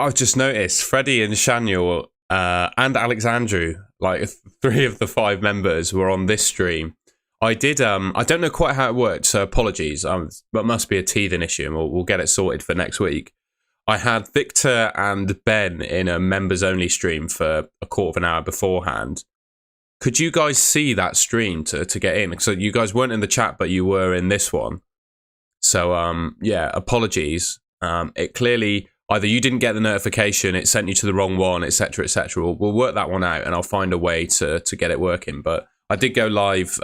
I've just noticed Freddie and Shaniel and Alexandru, like three of the five members, were on this stream. I did. I don't know quite how it worked, so apologies. But must be a teething issue, and we'll get it sorted for next week. I had Victor and Ben in a members only stream for a quarter of an hour beforehand. Could you guys see that stream to get in? So you guys weren't in the chat, but you were in this one. So yeah, apologies. It clearly either you didn't get the notification, it sent you to the wrong one, etc., etc. We'll work that one out, and I'll find a way to get it working. But I did go live.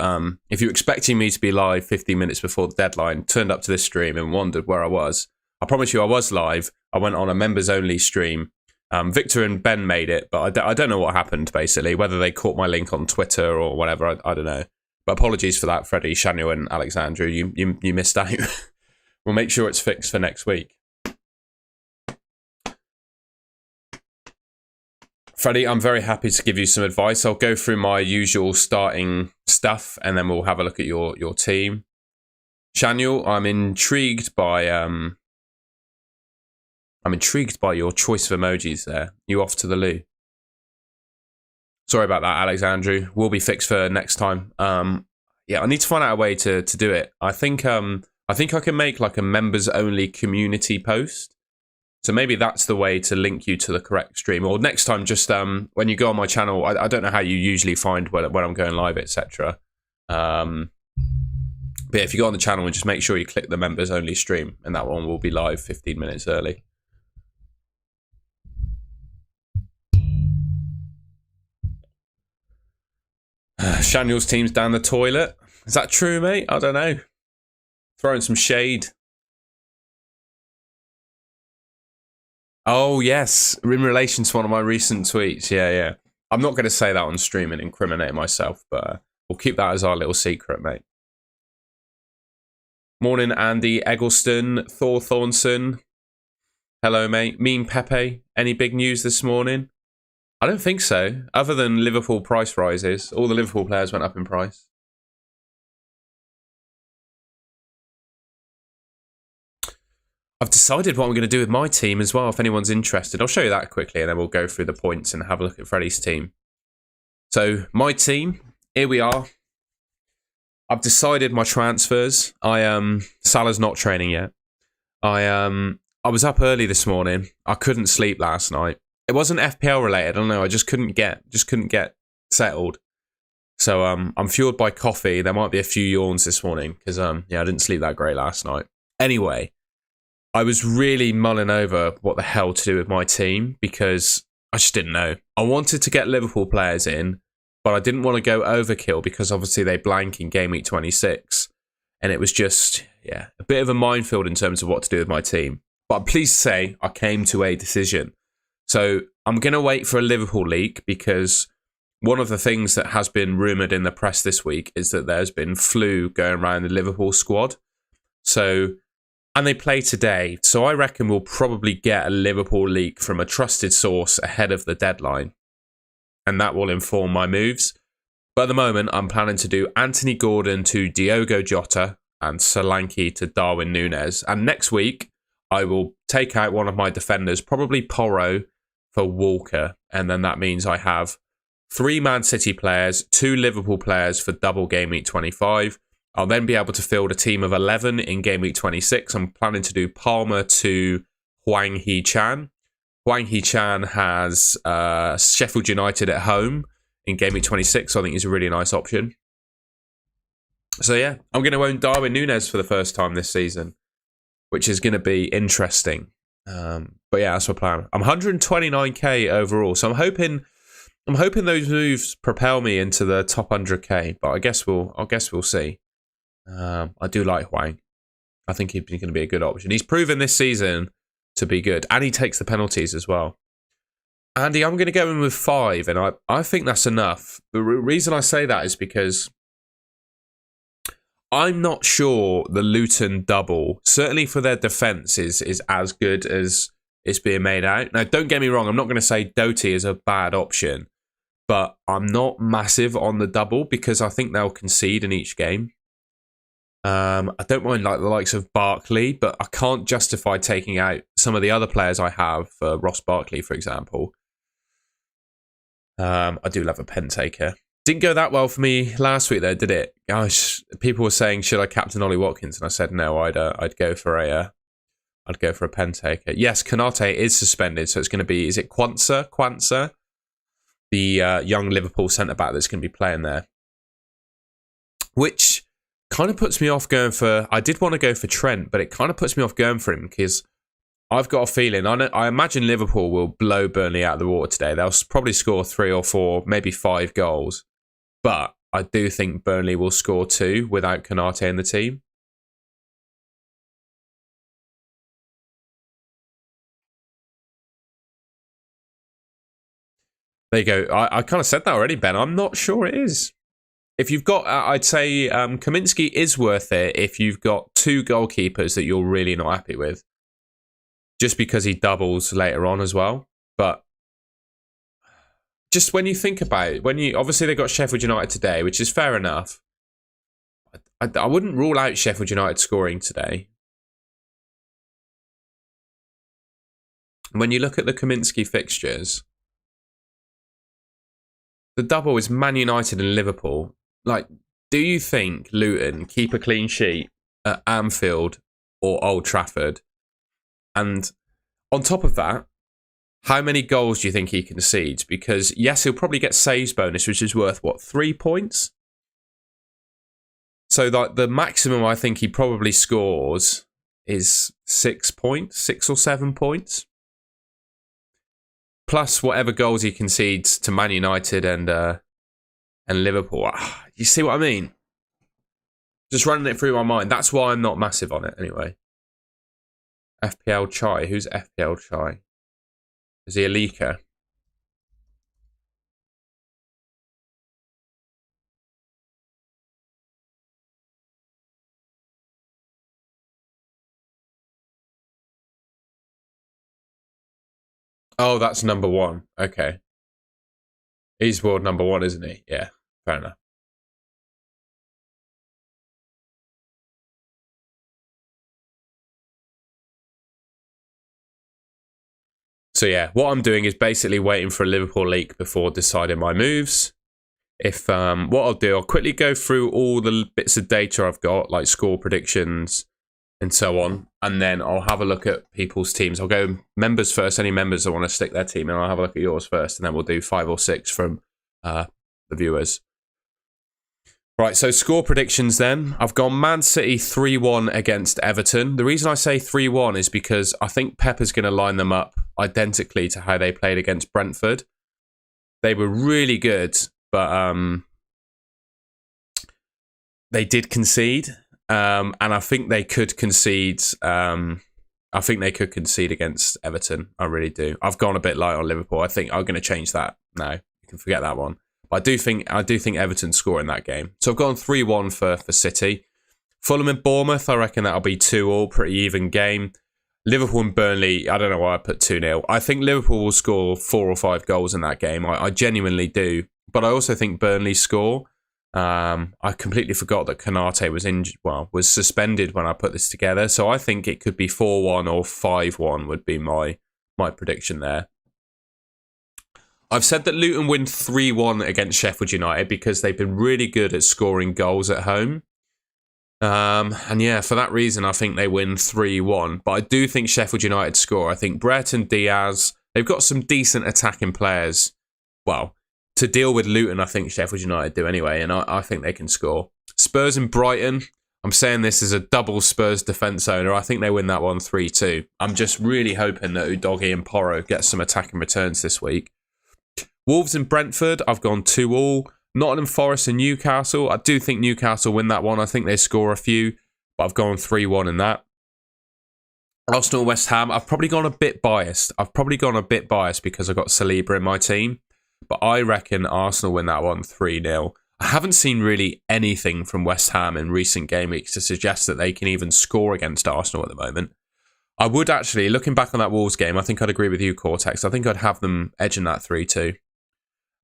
If you're expecting me to be live 15 minutes before the deadline, turned up to this stream and wondered where I was. I promise you I was live. I went on a members only stream. Victor and Ben made it, but I don't know what happened, basically. Whether they caught my link on Twitter or whatever, I don't know. But apologies for that, Freddie, Shanu and Alexandru. You missed out. We'll make sure it's fixed for next week. Freddie, I'm very happy to give you some advice. I'll go through my usual starting stuff, and then we'll have a look at your team. Shaniel, I'm intrigued by your choice of emojis there. You off to the loo. Sorry about that, Alexandru. Will be fixed for next time. Yeah, I need to find out a way to do it. I think I can make like a members only community post. So maybe that's the way to link you to the correct stream. Or next time, just when you go on my channel, I don't know how you usually find when I'm going live, etc. But yeah, if you go on the channel and just make sure you click the members only stream, and that one will be live 15 minutes early. Shaniel's team's down the toilet. Is that true, mate? I don't know. Throwing some shade. Oh, yes. In relation to one of my recent tweets. Yeah. I'm not going to say that on stream and incriminate myself, but we'll keep that as our little secret, mate. Morning, Andy Eggleston, Thor Thornson. Hello, mate. Mean Pepe. Any big news this morning? I don't think so. Other than Liverpool price rises. All the Liverpool players went up in price. I've decided what I'm going to do with my team as well, if anyone's interested. I'll show you that quickly, and then we'll go through the points and have a look at Freddie's team. So, my team, here we are. I've decided my transfers. Salah's not training yet. I was up early this morning. I couldn't sleep last night. It wasn't FPL related. I don't know. I just couldn't get settled. So I'm fueled by coffee. There might be a few yawns this morning because I didn't sleep that great last night. Anyway, I was really mulling over what the hell to do with my team because I just didn't know. I wanted to get Liverpool players in, but I didn't want to go overkill because obviously they blank in Gameweek 26. And it was just, a bit of a minefield in terms of what to do with my team. But I'm pleased to say I came to a decision. So I'm going to wait for a Liverpool leak because one of the things that has been rumoured in the press this week is that there's been flu going around the Liverpool squad. So, and they play today. So I reckon we'll probably get a Liverpool leak from a trusted source ahead of the deadline. And that will inform my moves. But at the moment, I'm planning to do Anthony Gordon to Diogo Jota and Solanke to Darwin Núñez. And next week, I will take out one of my defenders, probably Porro, for Walker. And then that means I have 3 Man City players, 2 Liverpool players for double Game Week 25. I'll then be able to field a team of 11 in Game Week 26. I'm planning to do Palmer to Hwang Hee-chan. Hwang Hee-chan has Sheffield United at home in Game Week 26, so I think he's a really nice option. So yeah, I'm going to own Darwin Núñez for the first time this season, which is going to be interesting. But yeah, that's my plan. I'm 129k overall, so I'm hoping those moves propel me into the top 100k. But I guess we'll see. I do like Hwang. I think he's going to be a good option. He's proven this season to be good, and he takes the penalties as well. Andy, I'm going to go in with 5, and I think that's enough. The reason I say that is because I'm not sure the Luton double, certainly for their defence, is as good as it's being made out. Now, don't get me wrong, I'm not going to say Doty is a bad option, but I'm not massive on the double because I think they'll concede in each game. I don't mind like the likes of Barkley, but I can't justify taking out some of the other players I have, Ross Barkley, for example. I do love a pen taker. Didn't go that well for me last week, though, did it? Gosh, people were saying, should I captain Ollie Watkins? And I said no. I'd go for a pen taker. Yes, Konate is suspended, so it's going to be, is it Quansah, the young Liverpool centre back that's going to be playing there, which kind of puts me off going for. I did want to go for Trent, but it kind of puts me off going for him because I've got a feeling. I imagine Liverpool will blow Burnley out of the water today. They'll probably score 3 or 4, maybe 5 goals, but I do think Burnley will score 2 without Konate in the team. There you go. I kind of said that already, Ben. I'm not sure it is. If you've got, I'd say Kaminsky is worth it if you've got 2 goalkeepers that you're really not happy with. Just because he doubles later on as well. But just when you think about it, obviously they got Sheffield United today, which is fair enough. I wouldn't rule out Sheffield United scoring today. When you look at the Kaminsky fixtures, the double is Man United and Liverpool. Like, do you think Luton keep a clean sheet at Anfield or Old Trafford? And on top of that, how many goals do you think he concedes? Because, yes, he'll probably get saves bonus, which is worth, 3 points? So the maximum I think he probably scores is 6 points, 6 or 7 points. Plus whatever goals he concedes to Man United and Liverpool. You see what I mean? Just running it through my mind. That's why I'm not massive on it anyway. FPL Chai. Who's FPL Chai? Is he a leaker? Oh, that's number 1. Okay. He's world number 1, isn't he? Yeah, fair enough. So yeah, what I'm doing is basically waiting for a Liverpool leak before deciding my moves. If what I'll do, I'll quickly go through all the bits of data I've got, like score predictions and so on, and then I'll have a look at people's teams. I'll go members first, any members that want to stick their team in, I'll have a look at yours first, and then we'll do 5 or 6 from the viewers. Right, so score predictions then. I've gone Man City 3-1 against Everton. The reason I say 3-1 is because I think Pepper's going to line them up identically to how they played against Brentford. They were really good, but they did concede. And I think they could concede. I think they could concede against Everton. I really do. I've gone a bit light on Liverpool. I think I'm going to change that now. You can forget that one. But I do think Everton score in that game. So I've gone 3-1 for City. Fulham and Bournemouth, I reckon that'll be 2-2, pretty even game. Liverpool and Burnley, I don't know why I put 2-0. I think Liverpool will score 4 or 5 goals in that game. I genuinely do. But I also think Burnley score. I completely forgot that Konate was suspended when I put this together. So I think it could be 4-1 or 5-1 would be my prediction there. I've said that Luton win 3-1 against Sheffield United because they've been really good at scoring goals at home. And yeah, for that reason, I think they win 3-1. But I do think Sheffield United score. I think Brett and Diaz, they've got some decent attacking players. Well, to deal with Luton, I think Sheffield United do anyway, and I think they can score. Spurs and Brighton, I'm saying this as a double Spurs defence owner. I think they win that one 3-2. I'm just really hoping that Udogie and Porro get some attacking returns this week. Wolves and Brentford, I've gone 2-2. Nottingham Forest and Newcastle, I do think Newcastle win that one. I think they score a few, but I've gone 3-1 in that. Arsenal West Ham, I've probably gone a bit biased. Because I've got Saliba in my team. But I reckon Arsenal win that one 3-0. I haven't seen really anything from West Ham in recent game weeks to suggest that they can even score against Arsenal at the moment. I would actually, looking back on that Wolves game, I think I'd agree with you, Cortex. I think I'd have them edging that 3-2.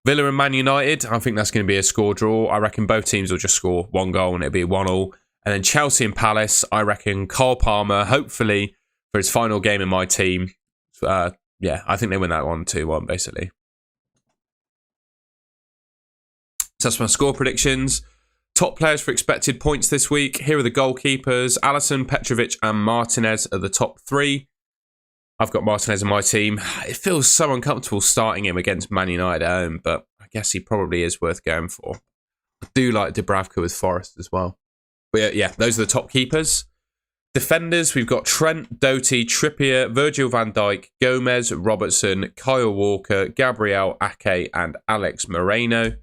Villa and Man United, I think that's going to be a score draw. I reckon both teams will just score 1 goal and it'll be 1-1. And then Chelsea and Palace, I reckon Cole Palmer, hopefully, for his final game in my team. Yeah, I think they win that one 2-1, basically. So that's my score predictions. Top players for expected points this week. Here are the goalkeepers. Alisson, Petrovic, and Martinez are the top 3. I've got Martinez in my team. It feels so uncomfortable starting him against Man United at home, but I guess he probably is worth going for. I do like Dubravka with Forest as well. But yeah, those are the top keepers. Defenders, we've got Trent, Doty, Trippier, Virgil van Dijk, Gomez, Robertson, Kyle Walker, Gabriel, Ake, and Alex Moreno.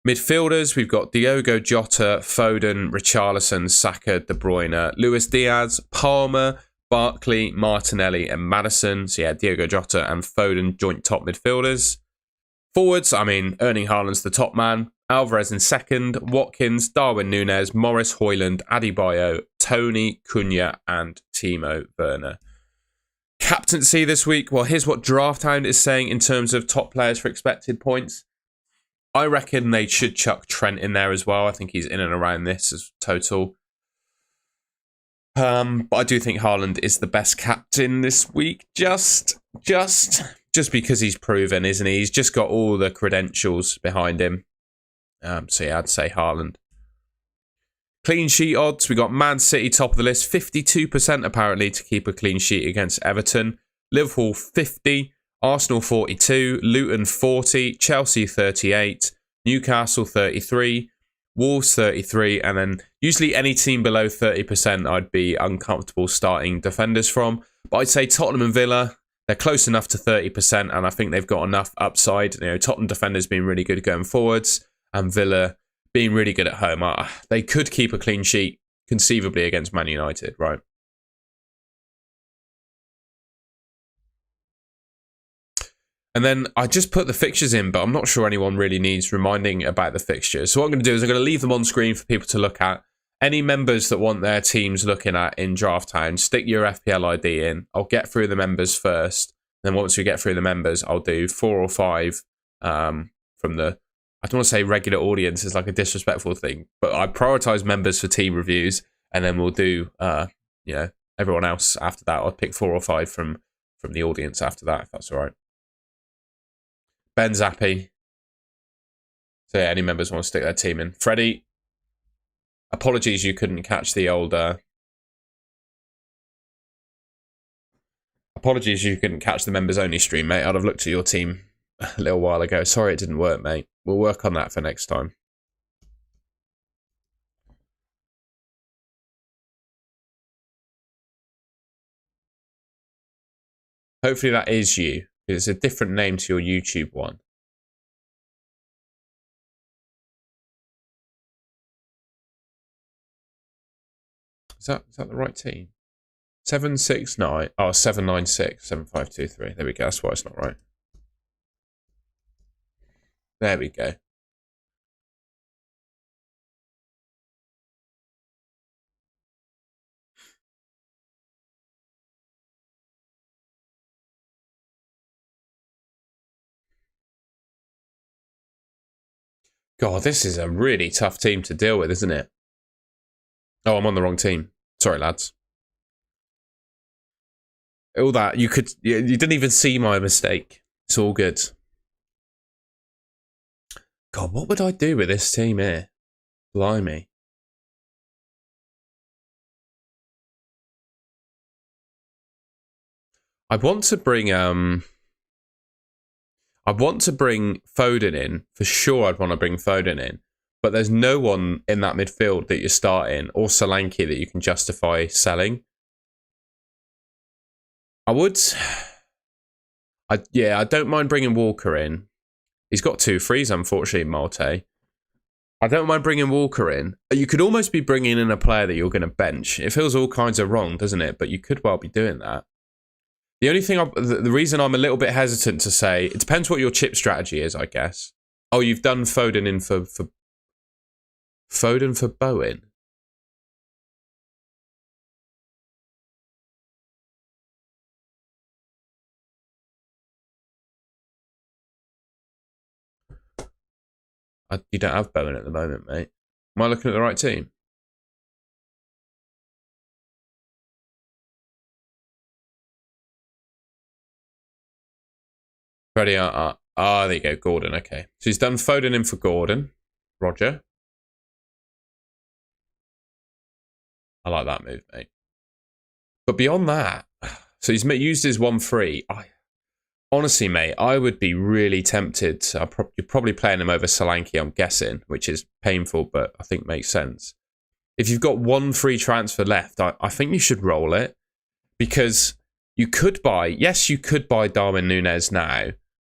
Midfielders, we've got Diogo Jota, Foden, Richarlison, Saka, De Bruyne, Luis Diaz, Palmer, Barkley, Martinelli, and Maddison. So yeah, Diogo Jota and Foden joint top midfielders. Forwards, Erling Haaland's the top man. Alvarez in second, Watkins, Darwin Núñez, Morris, Højlund, Adebayo, Tony, Cunha, and Timo Werner. Captaincy this week, well, here's what DraftHound is saying in terms of top players for expected points. I reckon they should chuck Trent in there as well. I think he's in and around this as total. But I do think Haaland is the best captain this week, just because he's proven, isn't he? He's just got all the credentials behind him. So yeah, I'd say Haaland. Clean sheet odds, we got Man City top of the list, 52% apparently to keep a clean sheet against Everton. Liverpool 50, Arsenal 42, Luton 40, Chelsea 38, Newcastle 33, Wolves 33, and then usually any team below 30% I'd be uncomfortable starting defenders from. But I'd say Tottenham and Villa, they're close enough to 30%, and I think they've got enough upside. You know, Tottenham defenders being really good going forwards, and Villa being really good at home. They could keep a clean sheet conceivably against Man United, right? And then I just put the fixtures in, but I'm not sure anyone really needs reminding about the fixtures. So what I'm going to do is I'm going to leave them on screen for people to look at. Any members that want their teams looking at in DraftHound, stick your FPL ID in. I'll get through the members first. Then once we get through the members, I'll do 4 or 5 from the... I don't want to say regular audience is like a disrespectful thing, but I prioritize members for team reviews, and then we'll do, everyone else after that. I'll pick 4 or 5 from the audience after that, if that's all right. Ben's happy. So yeah, any members want to stick their team in. Freddie, apologies you couldn't catch the old... apologies you couldn't catch the members only stream, mate. I'd have looked at your team a little while ago. Sorry it didn't work, mate. We'll work on that for next time. Hopefully that is you. It's a different name to your YouTube one. Is that the right team? 769. Oh, 796. 7523. There we go. That's why it's not right. There we go. God, this is a really tough team to deal with, isn't it? Oh, I'm on the wrong team. Sorry, lads. All that, you didn't even see my mistake. It's all good. God, what would I do with this team here? Blimey. I want to bring Foden in. For sure I'd want to bring Foden in. But there's no one in that midfield that you're starting, or Solanke, that you can justify selling. I don't mind bringing Walker in. He's got 2 frees, unfortunately, Malte. I don't mind bringing Walker in. You could almost be bringing in a player that you're going to bench. It feels all kinds of wrong, doesn't it? But you could well be doing that. The only thing, the reason I'm a little bit hesitant to say, it depends what your chip strategy is, I guess. Oh, you've done Foden in for Foden for Bowen. You don't have Bowen at the moment, mate. Am I looking at the right team? Freddie, there you go, Gordon, okay. So he's done Foden in for Gordon. Roger. I like that move, mate. But beyond that, so he's used his 1-3. Honestly, mate, I would be really tempted. You're probably playing him over Solanke, I'm guessing, which is painful, but I think makes sense. If you've got one free transfer left, I think you should roll it, because you could buy Darwin Núñez now,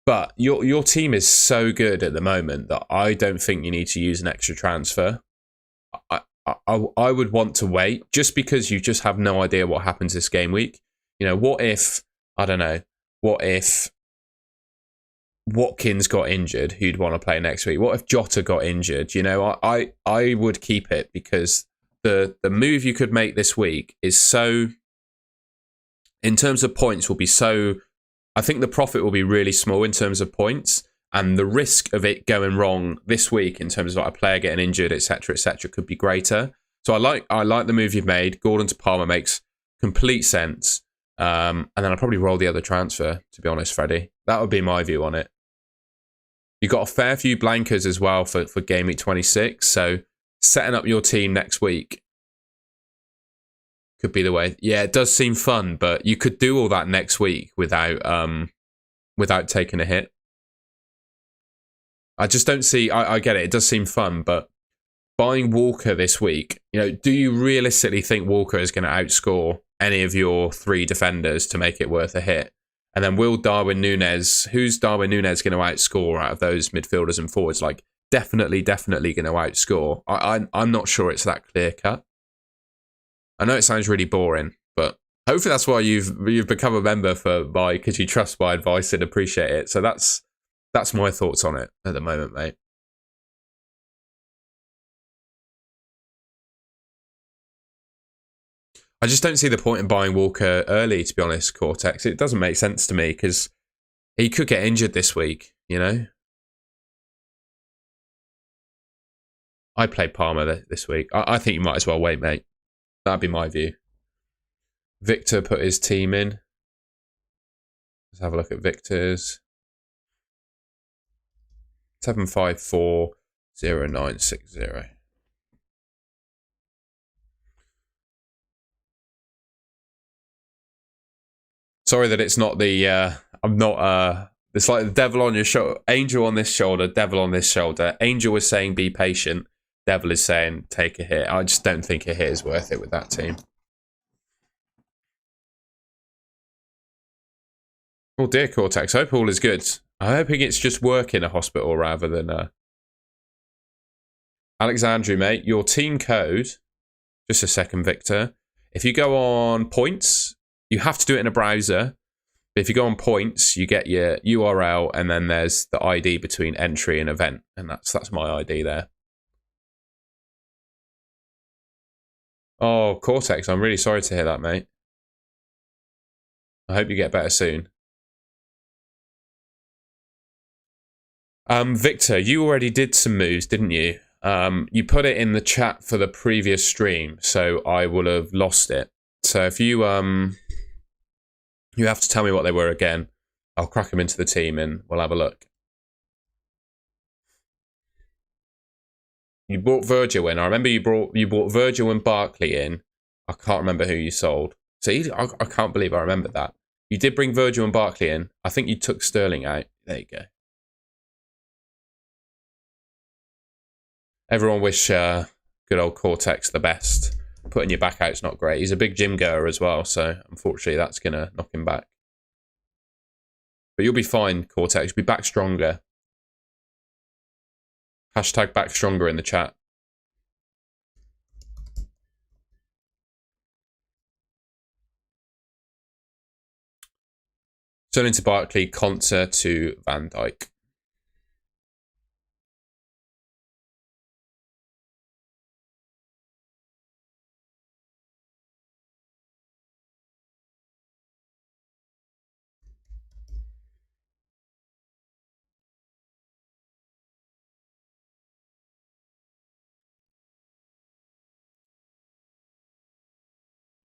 but your team is so good at the moment that I don't think you need to use an extra transfer. I would want to wait, just because you just have no idea what happens this game week. You know, what if Watkins got injured, who'd want to play next week? What if Jota got injured? You know, I would keep it, because the move you could make this week is so, in terms of points, will be so, I think the profit will be really small in terms of points, and the risk of it going wrong this week in terms of like a player getting injured, etc., could be greater. So I like the move you've made. Gordon to Palmer makes complete sense. And then I'll probably roll the other transfer, to be honest, Freddie. That would be my view on it. You've got a fair few blankers as well for Game Week 26, so setting up your team next week could be the way. Yeah, it does seem fun, but you could do all that next week without taking a hit. I just don't see... I get it, it does seem fun, but buying Walker this week, you know, do you realistically think Walker is going to outscore any of your 3 defenders to make it worth a hit? And then who's Darwin Núñez going to outscore out of those midfielders and forwards? Like, definitely going to outscore. I'm not sure it's that clear cut. I know it sounds really boring, but hopefully that's why you've become a member because you trust my advice and appreciate it. So that's my thoughts on it at the moment, mate. I just don't see the point in buying Walker early, to be honest, Cortex. It doesn't make sense to me, because he could get injured this week, you know? I played Palmer this week. I think you might as well wait, mate. That'd be my view. Victor put his team in. Let's have a look at Victor's. 7540960. Sorry that it's not the... I'm not... it's like the devil on your shoulder. Angel on this shoulder, devil on this shoulder. Angel is saying be patient. Devil is saying take a hit. I just don't think a hit is worth it with that team. Oh dear, Cortex. I hope all is good. I'm hoping it's just work in a hospital rather than... Alexandru, mate, your team code... Just a second, Victor. If you go on points... You have to do it in a browser. But if you go on points, you get your URL, and then there's the ID between entry and event. And that's my ID there. Oh, Cortex, I'm really sorry to hear that, mate. I hope you get better soon. Victor, you already did some moves, didn't you? You put it in the chat for the previous stream, so I will have lost it. So if you you have to tell me what they were again. I'll crack them into the team and we'll have a look. You brought Virgil in. I remember you brought Virgil and Barkley in. I can't remember who you sold. See, I can't believe I remembered that. You did bring Virgil and Barkley in. I think you took Sterling out. There you go. Everyone wish good old Cortex the best. Putting your back out's not great. He's a big gym goer as well, so unfortunately that's going to knock him back. But you'll be fine, Cortex. You'll be back stronger. Hashtag back stronger in the chat. Sterling to Barkley, Konsa to Van Dijk.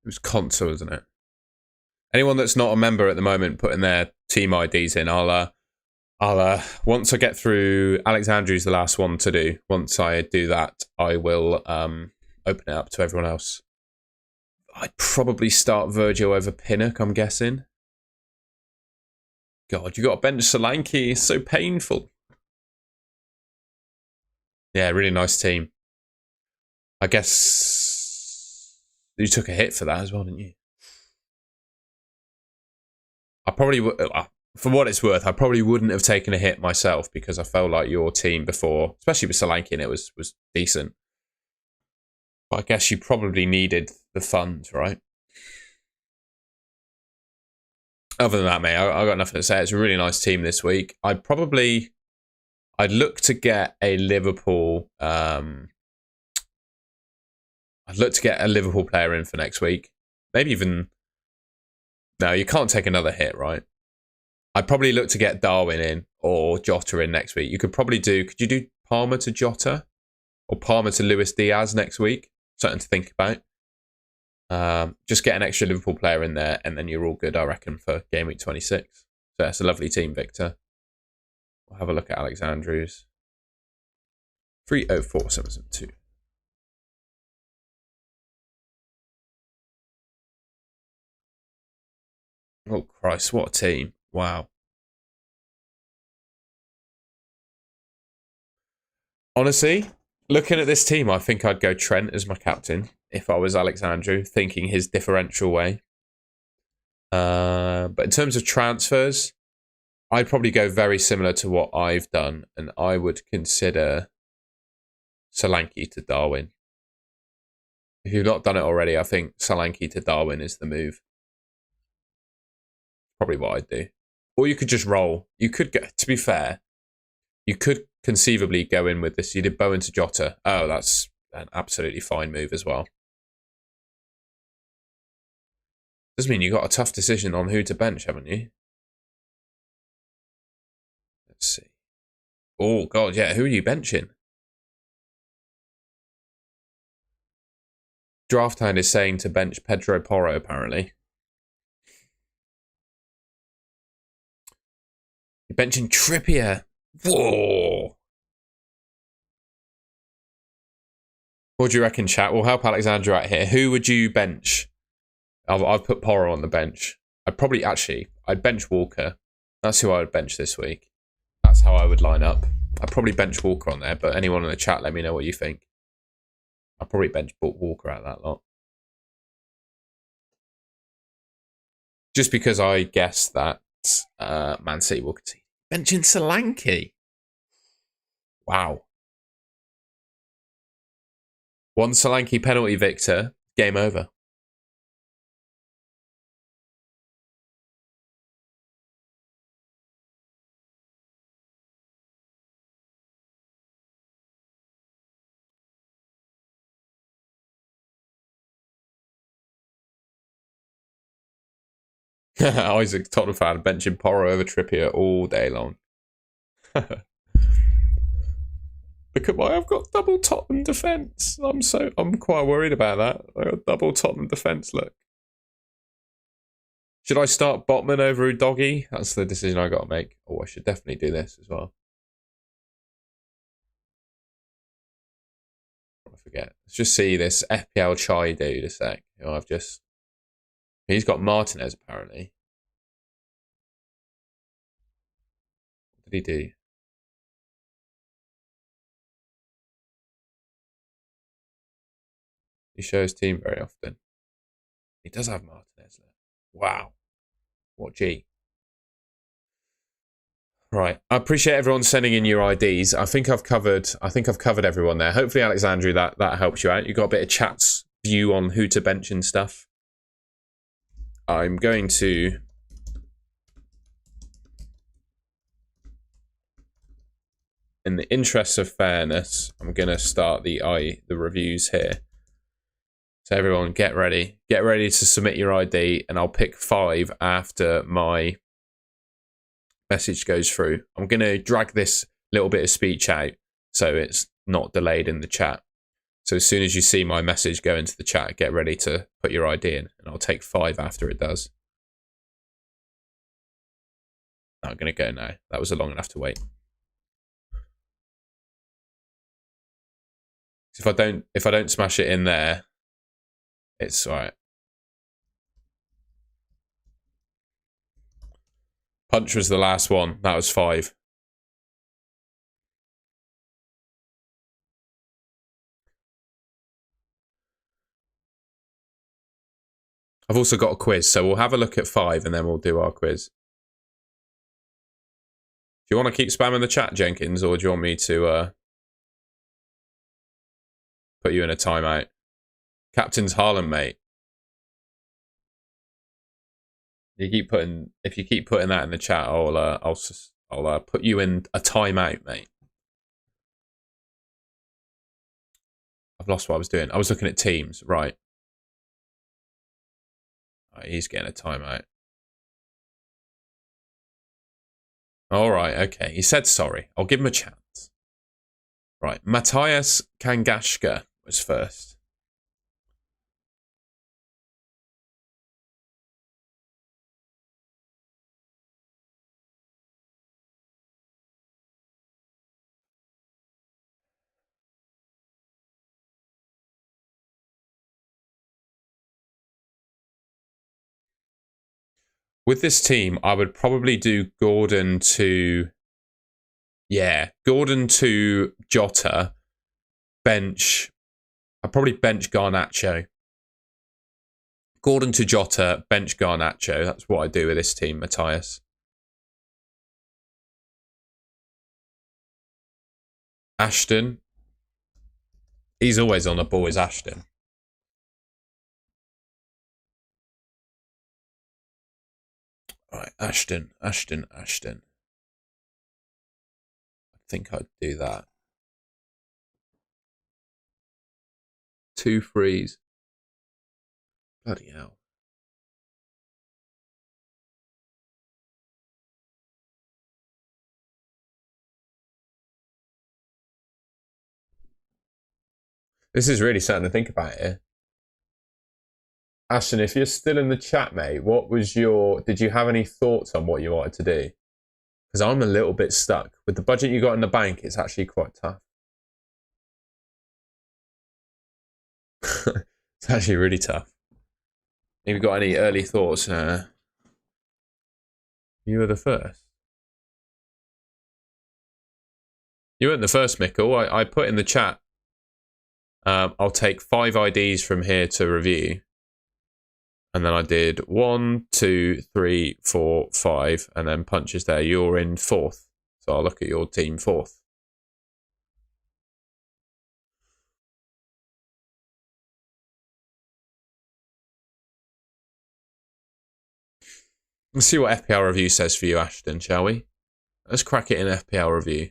It was Konsa, wasn't it? Anyone that's not a member at the moment putting their team IDs in, I'll I'll once I get through Alexandria's the last one to do. Once I do that, I will open it up to everyone else. I'd probably start Virgil over Pinnock, I'm guessing. God, you got to bench Solanke. It's so painful. Yeah, really nice team. I guess you took a hit for that as well, didn't you? I probably would, for what it's worth, I probably wouldn't have taken a hit myself because I felt like your team before, especially with Solanke in it, was decent. But I guess you probably needed the funds, right? Other than that, mate, I got nothing to say. It's a really nice team this week. I'd look to get a Liverpool. I'd look to get a Liverpool player in for next week. Maybe even. No, you can't take another hit, right? I'd probably look to get Darwin in or Jota in next week. You could probably do. Could you do Palmer to Jota or Palmer to Luis Diaz next week? Something to think about. Just get an extra Liverpool player in there, and then you're all good, I reckon, for game week 26. So that's a lovely team, Victor. We'll have a look at Alexandru's. 304772. Oh, Christ, what a team. Wow. Honestly, looking at this team, I think I'd go Trent as my captain if I was Alexandru, thinking his differential way. But in terms of transfers, I'd probably go very similar to what I've done, and I would consider Solanke to Darwin. If you've not done it already, I think Solanke to Darwin is the move. Probably what I'd do. Or you could just roll. You could go, to be fair, you could conceivably go in with this. You did Bowen to Jota. Oh, that's an absolutely fine move as well. Does mean you got a tough decision on who to bench, haven't you? Let's see. Oh, God, yeah. Who are you benching? Draft Hand is saying to bench Pedro Porro, apparently. You're benching Trippier. Whoa. What do you reckon, chat? We'll help Alexandra out here. Who would you bench? I've put Porro on the bench. I'd bench Walker. That's who I would bench this week. That's how I would line up. I'd probably bench Walker on there, but anyone in the chat, let me know what you think. I'd probably bench Walker out of that lot. Just because I guess that Man City will concede. Benching Solanke. Wow. One Solanke penalty, Victor. Game over. Isaac Tottenham fan benching Porro over Trippier all day long. Look at I've got double Tottenham defence. I'm quite worried about that. I got double Tottenham defence, look. Should I start Botman over Udogie? That's the decision I got to make. Oh, I should definitely do this as well. I forget. Let's just see this FPL Chai dude a sec. He's got Martinez apparently. What did he do? He shows team very often. He does have Martinez there. Wow. What G? Right. I appreciate everyone sending in your IDs. I think I've covered everyone there. Hopefully, Alexandru, that helps you out. You got a bit of chat's view on who to bench and stuff. I'm going to in the interest of fairness, I'm going to start the reviews here. So everyone get ready. Get ready to submit your ID and I'll pick 5 after my message goes through. I'm going to drag this little bit of speech out so it's not delayed in the chat. So as soon as you see my message go into the chat, get ready to put your ID in and I'll take 5 after it does. I'm going to go now. That was a long enough to wait. If I don't smash it in there, it's all right. Punch was the last one. That was 5. I've also got a quiz, so we'll have a look at 5 and then we'll do our quiz. Do you want to keep spamming the chat, Jenkins, or do you want me to put you in a timeout? Captain's Haaland, mate. If you keep putting that in the chat, I'll put you in a timeout, mate. I've lost what I was doing. I was looking at teams, right? He's getting a timeout. All right, okay. He said sorry. I'll give him a chance. Right, Matthias Kangashka was first. With this team, I would probably do Gordon to... Yeah, Gordon to Jota. Bench. I'd probably bench Garnacho. Gordon to Jota, bench Garnacho. That's what I do with this team, Matthias. Ashton. He's always on the ball, is Ashton. Right, Ashton. I think I'd do that. 2 frees. Bloody hell. This is really something to think about here. Ashton, if you're still in the chat, mate, did you have any thoughts on what you wanted to do? Because I'm a little bit stuck. With the budget you got in the bank, it's actually quite tough. It's actually really tough. Have you got any early thoughts? You were the first. You weren't the first, Mickle. I put in the chat, I'll take 5 IDs from here to review. And then I did 1, 2, 3, 4, 5, and then punches there. You're in 4th. So I'll look at your team 4th. Let's see what FPL review says for you, Ashton, shall we? Let's crack it in FPL review.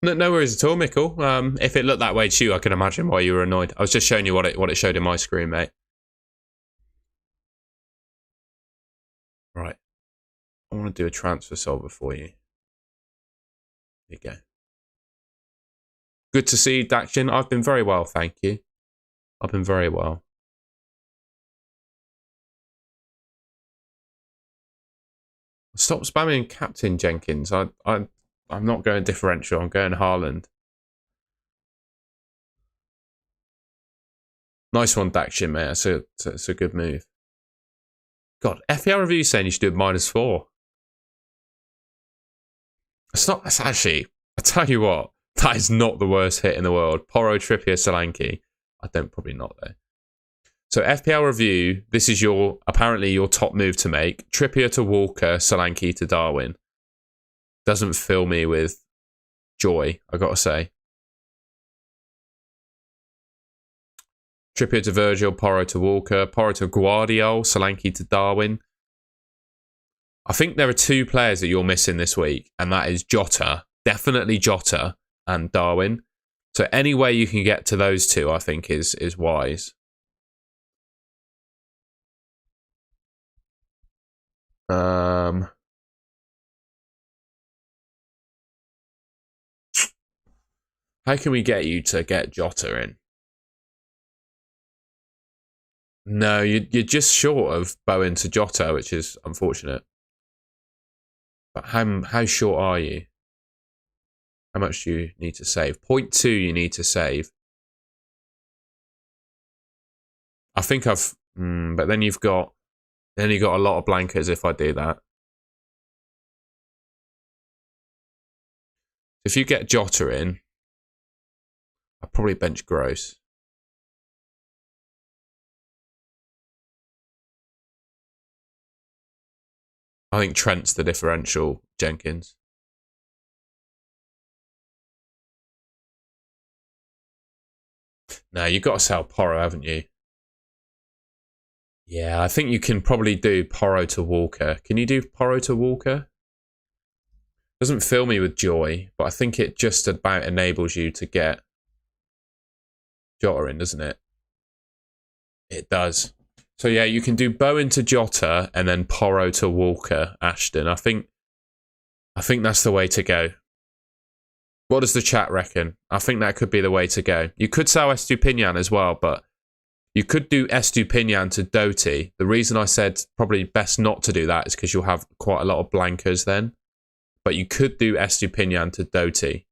No worries at all, Mickle. If it looked that way to you, I can imagine why you were annoyed. I was just showing you what it showed in my screen, mate. Right. I want to do a transfer solver for you. There you go. Good to see you, Daction. I've been very well, thank you. I've been very well. Stop spamming Captain Jenkins. I'm not going differential. I'm going Haaland. Nice one, Daction, mate. That's a good move. God, FPL review saying you should do a -4. That's actually, I tell you what, that is not the worst hit in the world. Porro, Trippier, Solanke. Probably not though. So FPL review, this is apparently your top move to make. Trippier to Walker, Solanke to Darwin. Doesn't fill me with joy, I gotta say. Trippier to Virgil, Porro to Walker, Porro to Guardiol, Solanke to Darwin. I think there are 2 players that you're missing this week, and that is Jota, definitely Jota, and Darwin. So any way you can get to those 2, I think, is wise. How can we get you to get Jota in? No, you're just short of Bowen to Jota, which is unfortunate. But how short are you? How much do you need to save? 0.2 you need to save. I think I've... but then you've got a lot of blankers if I do that. If you get Jota in, I'll probably bench Gross. I think Trent's the differential, Jenkins. No, you've got to sell Porro, haven't you? Yeah, I think you can probably do Porro to Walker. Can you do Porro to Walker? Doesn't fill me with joy, but I think it just about enables you to get Jota in, doesn't it? It does. So yeah, you can do Bowen to Jota and then Porro to Walker, Ashton. I think that's the way to go. What does the chat reckon? I think that could be the way to go. You could sell Estupinian as well, but you could do Estupinian to Doty. The reason I said probably best not to do that is because you'll have quite a lot of blankers then. But you could do Estupinian to Doty.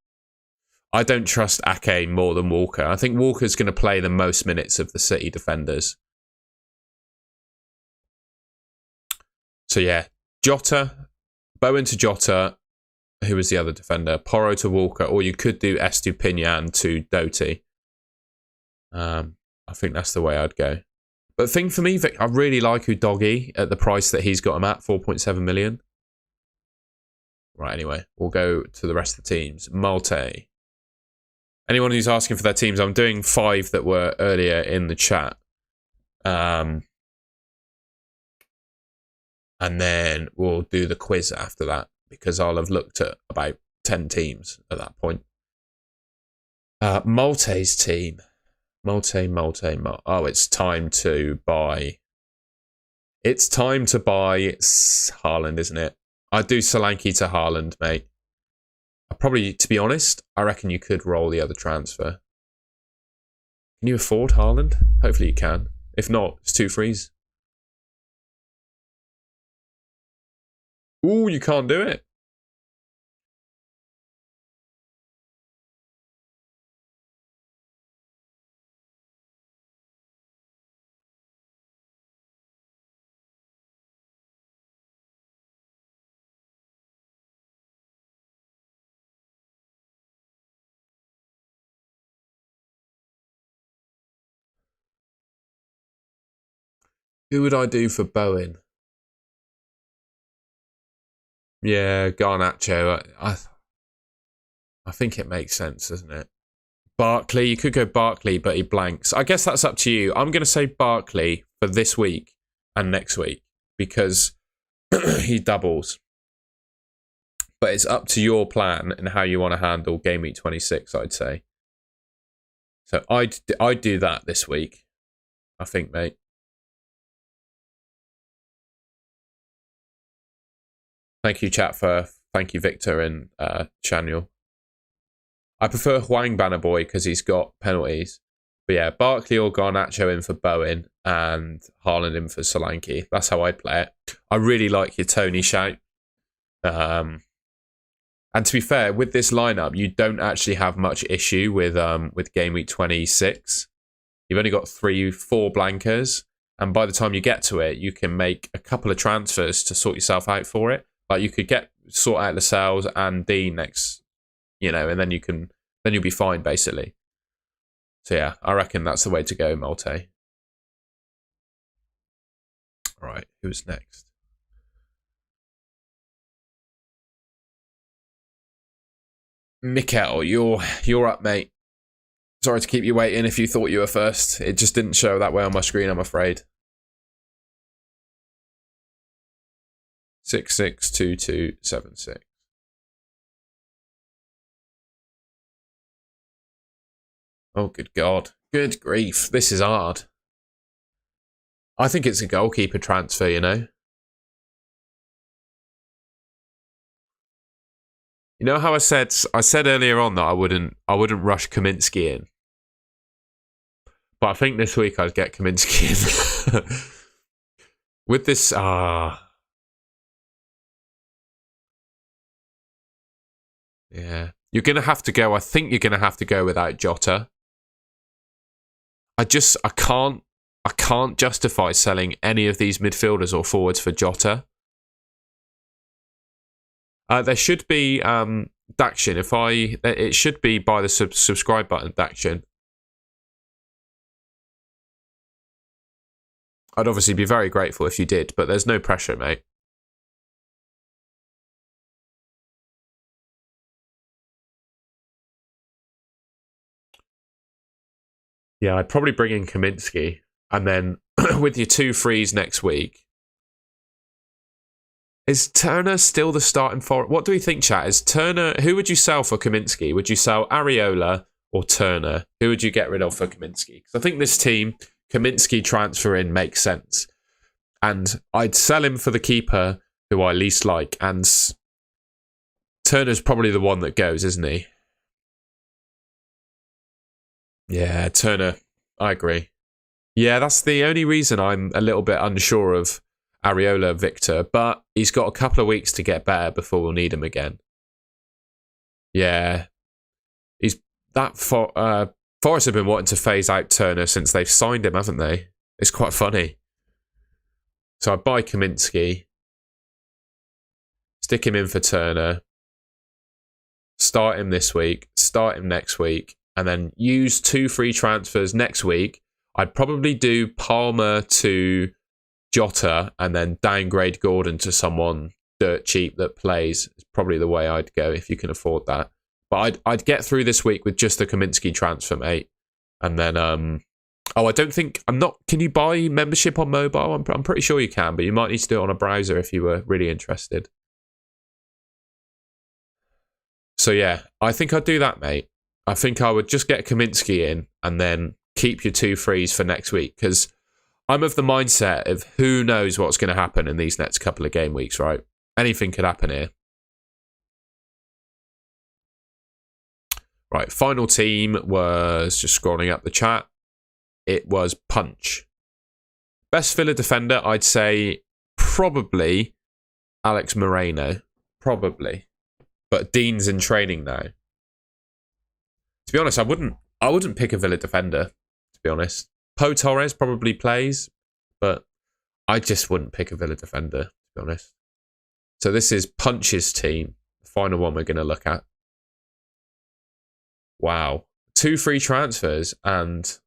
I don't trust Ake more than Walker. I think Walker's going to play the most minutes of the City defenders. So yeah, Jota, Bowen to Jota. Who was the other defender? Porro to Walker, or you could do Estupinian to Doty. I think that's the way I'd go. But the thing for me, Vic, I really like Udogie at the price that he's got him at, 4.7 million. Right, anyway, we'll go to the rest of the teams. Malte. Anyone who's asking for their teams, I'm doing 5 that were earlier in the chat. And then we'll do the quiz after that, because I'll have looked at about 10 teams at that point. Malte's team. Malte. Oh, it's time to buy. It's time to buy Haaland, isn't it? I'd do Solanke to Haaland, mate. Probably, to be honest, I reckon you could roll the other transfer. Can you afford Haaland? Hopefully you can. If not, it's 2 frees. Ooh, you can't do it. Who would I do for Bowen? Yeah, Garnacho. I think it makes sense, doesn't it? Barkley, you could go Barkley, but he blanks. I guess that's up to you. I'm going to say Barkley for this week and next week because he doubles. But it's up to your plan and how you want to handle Game Week 26, I'd say. So I'd do that this week, I think, mate. Thank you, chat, thank you, Victor and Chaniel. I prefer Huang Bannerboy because he's got penalties. But yeah, Barkley or Garnacho in for Bowen and Haaland in for Solanke. That's how I'd play it. I really like your Tony shout. And to be fair, with this lineup, you don't actually have much issue with Game Week 26. You've only got 4 blankers. And by the time you get to it, you can make a couple of transfers to sort yourself out for it. Like you could sort out Lascelles and Dean next, and then you'll be fine basically. So yeah, I reckon that's the way to go, Malte. All right, who's next? Mikel, you're up, mate. Sorry to keep you waiting if you thought you were first. It just didn't show that way on my screen, I'm afraid. 662276. Oh, good God. Good grief. This is hard. I think it's a goalkeeper transfer, you know. You know how I said earlier on that I wouldn't rush Kaminsky in. But I think this week I'd get Kaminsky in. With this yeah. You're gonna have to go. I think you're gonna have to go without Jota. I can't justify selling any of these midfielders or forwards for Jota. There should be Daction. It should be by the subscribe button, Daction. I'd obviously be very grateful if you did, but there's no pressure, mate. Yeah, I'd probably bring in Kaminsky, and then with your 2 frees next week. Is Turner still the starting forward? What do we think, chat? Is Turner? Who would you sell for Kaminsky? Would you sell Areola or Turner? Who would you get rid of for Kaminsky? Because I think this team, Kaminsky transfer in makes sense. And I'd sell him for the keeper who I least like. And Turner's probably the one that goes, isn't he? Yeah, Turner. I agree. Yeah, that's the only reason I'm a little bit unsure of Areola Victor, but he's got a couple of weeks to get better before we'll need him again. Yeah. Forest have been wanting to phase out Turner since they've signed him, haven't they? It's quite funny. So I buy Kaminsky, stick him in for Turner, start him this week, start him next week, and then use 2 free transfers next week. I'd probably do Palmer to Jota and then downgrade Gordon to someone dirt cheap that plays. It's probably the way I'd go if you can afford that. But I'd get through this week with just the Kaminsky transfer, mate. And then, can you buy membership on mobile? I'm pretty sure you can, but you might need to do it on a browser if you were really interested. So yeah, I think I'd do that, mate. I think I would just get Kaminsky in and then keep your 2 frees for next week, because I'm of the mindset of who knows what's going to happen in these next couple of game weeks, right? Anything could happen here. Right, final team was, just scrolling up the chat, it was Punch. Best Villa defender, I'd say probably Alex Moreno. Probably. But Dean's in training now. To be honest, I wouldn't pick a Villa defender, to be honest. Pau Torres probably plays, but I just wouldn't pick a Villa defender, to be honest. So this is Punch's team, the final one we're going to look at. Wow. 2 free transfers and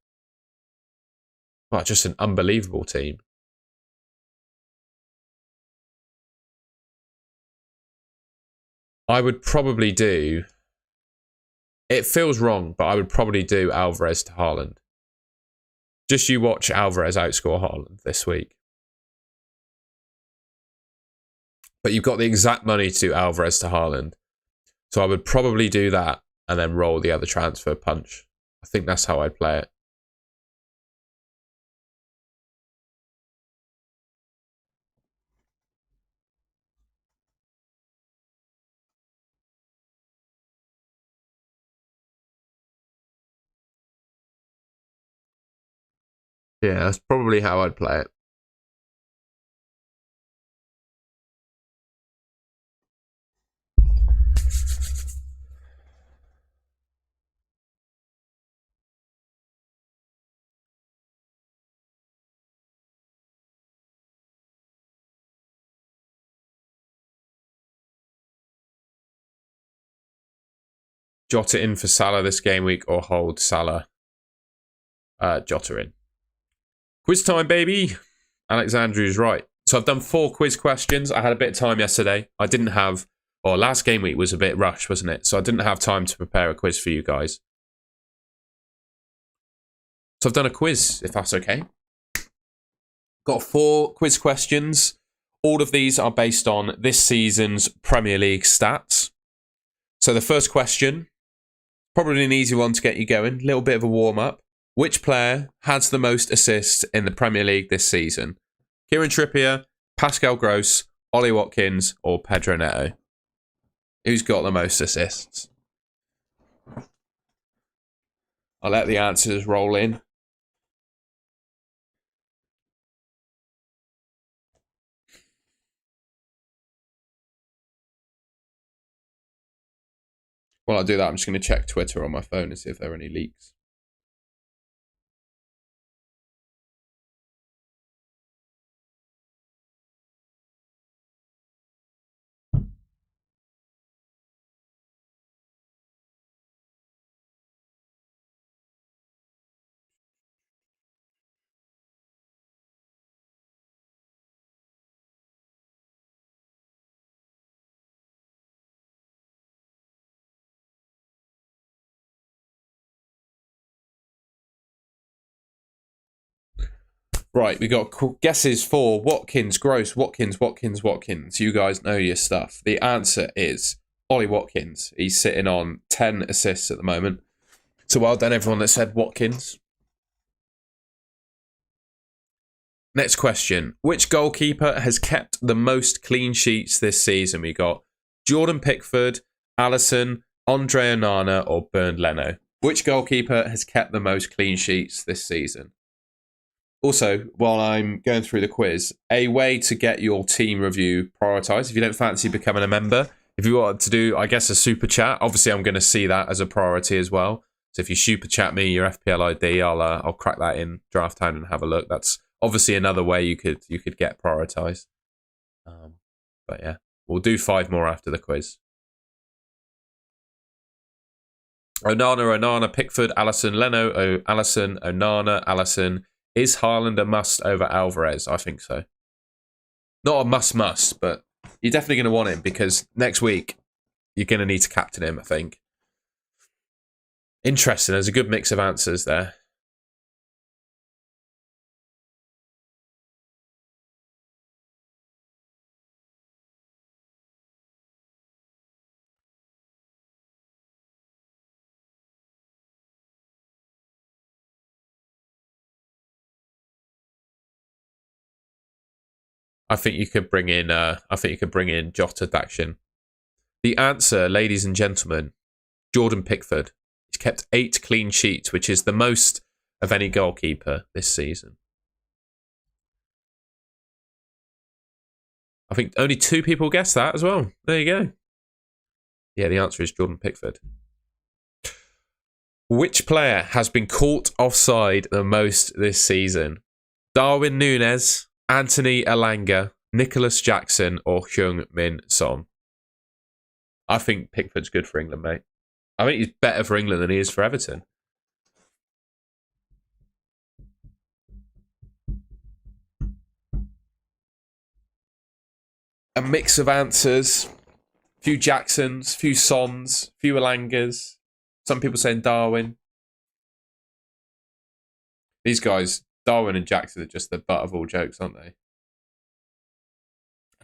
just an unbelievable team. I would probably do... It feels wrong, but I would probably do Alvarez to Haaland. Just you watch Alvarez outscore Haaland this week. But you've got the exact money to do Alvarez to Haaland. So I would probably do that and then roll the other transfer Punch. I think that's how I'd play it. Yeah, that's probably how I'd play it. Jota in for Salah this game week or hold Salah? Jota in. Quiz time, baby. Alexandru's right. So I've done 4 quiz questions. I had a bit of time yesterday. I didn't have... last game week was a bit rushed, wasn't it? So I didn't have time to prepare a quiz for you guys. So I've done a quiz, if that's okay. Got 4 quiz questions. All of these are based on this season's Premier League stats. So the first question, probably an easy one to get you going. A little bit of a warm-up. Which player has the most assists in the Premier League this season? Kieran Trippier, Pascal Gross, Ollie Watkins, or Pedro Neto? Who's got the most assists? I'll let the answers roll in. While I do that, I'm just going to check Twitter on my phone and see if there are any leaks. Right, we got guesses for Watkins, Gross, Watkins. You guys know your stuff. The answer is Ollie Watkins. He's sitting on 10 assists at the moment. So well done, everyone that said Watkins. Next question. Which goalkeeper has kept the most clean sheets this season? We got Jordan Pickford, Alisson, Andre Onana, or Bernd Leno. Which goalkeeper has kept the most clean sheets this season? Also, while I'm going through the quiz, a way to get your team review prioritised, if you don't fancy becoming a member, if you want to do, I guess, a super chat, obviously I'm going to see that as a priority as well. So if you super chat me your FPL ID, I'll crack that in Draft Town and have a look. That's obviously another way you could get prioritised. But yeah, we'll do 5 more after the quiz. Onana, Pickford, Alisson, Leno, Alisson, Onana, Alisson. Is Haaland a must over Alvarez? I think so. Not a must, but you're definitely going to want him because next week you're going to need to captain him, I think. Interesting. There's a good mix of answers there. I think you could bring in Jota Daction. The answer, ladies and gentlemen, Jordan Pickford. He's kept 8 clean sheets, which is the most of any goalkeeper this season. I think only 2 people guessed that as well. There you go. Yeah, the answer is Jordan Pickford. Which player has been caught offside the most this season? Darwin Núñez, Anthony Elanga, Nicholas Jackson, or Heung-min Son? I think Pickford's good for England, mate. I think he's better for England than he is for Everton. A mix of answers. A few Jacksons, a few Sons, a few Elangas. Some people saying Darwin. These guys, Darwin and Jackson, are just the butt of all jokes, aren't they?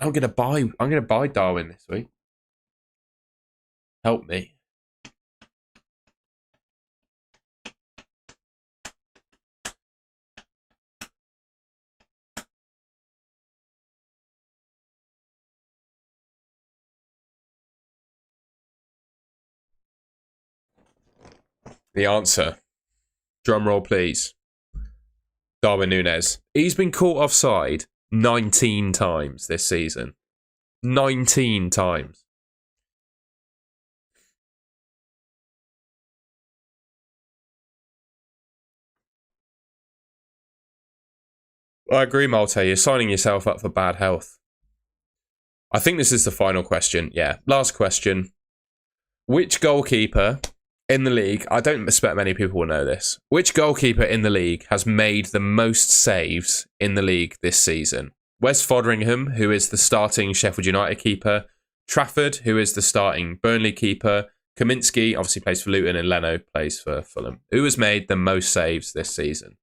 I'm gonna buy Darwin this week. Help me. The answer. Drum roll, please. Darwin Núñez. He's been caught offside 19 times this season. 19 times. I agree, Malte. You're signing yourself up for bad health. I think this is the final question. Yeah, last question. Which goalkeeper in the league, I don't expect many people will know this, which goalkeeper in the league has made the most saves in the league this season? Wes Foderingham, who is the starting Sheffield United keeper, Trafford, who is the starting Burnley keeper, Kaminsky obviously plays for Luton and Leno plays for Fulham. Who has made the most saves this season?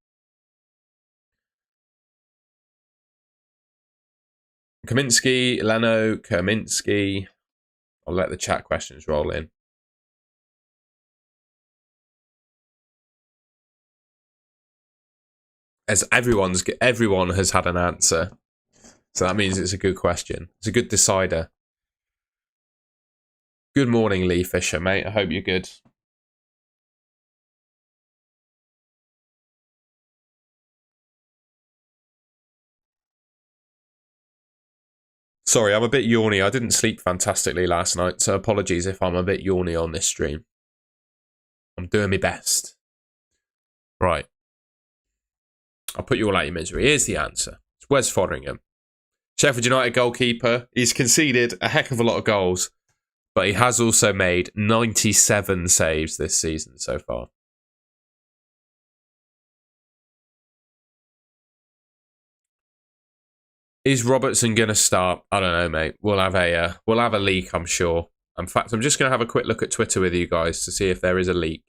Kaminsky, Leno, Kaminsky. I'll let the chat questions roll in. As everyone has had an answer. So that means it's a good question. It's a good decider. Good morning, Lee Fisher, mate. I hope you're good. Sorry, I'm a bit yawny. I didn't sleep fantastically last night, so apologies if I'm a bit yawny on this stream. I'm doing my best. Right. I'll put you all out your misery. Here's the answer. It's Wes Fotheringham. Sheffield United goalkeeper. He's conceded a heck of a lot of goals, but he has also made 97 saves this season so far. Is Robertson going to start? I don't know, mate. We'll have a leak, I'm sure. In fact, I'm just going to have a quick look at Twitter with you guys to see if there is a leak.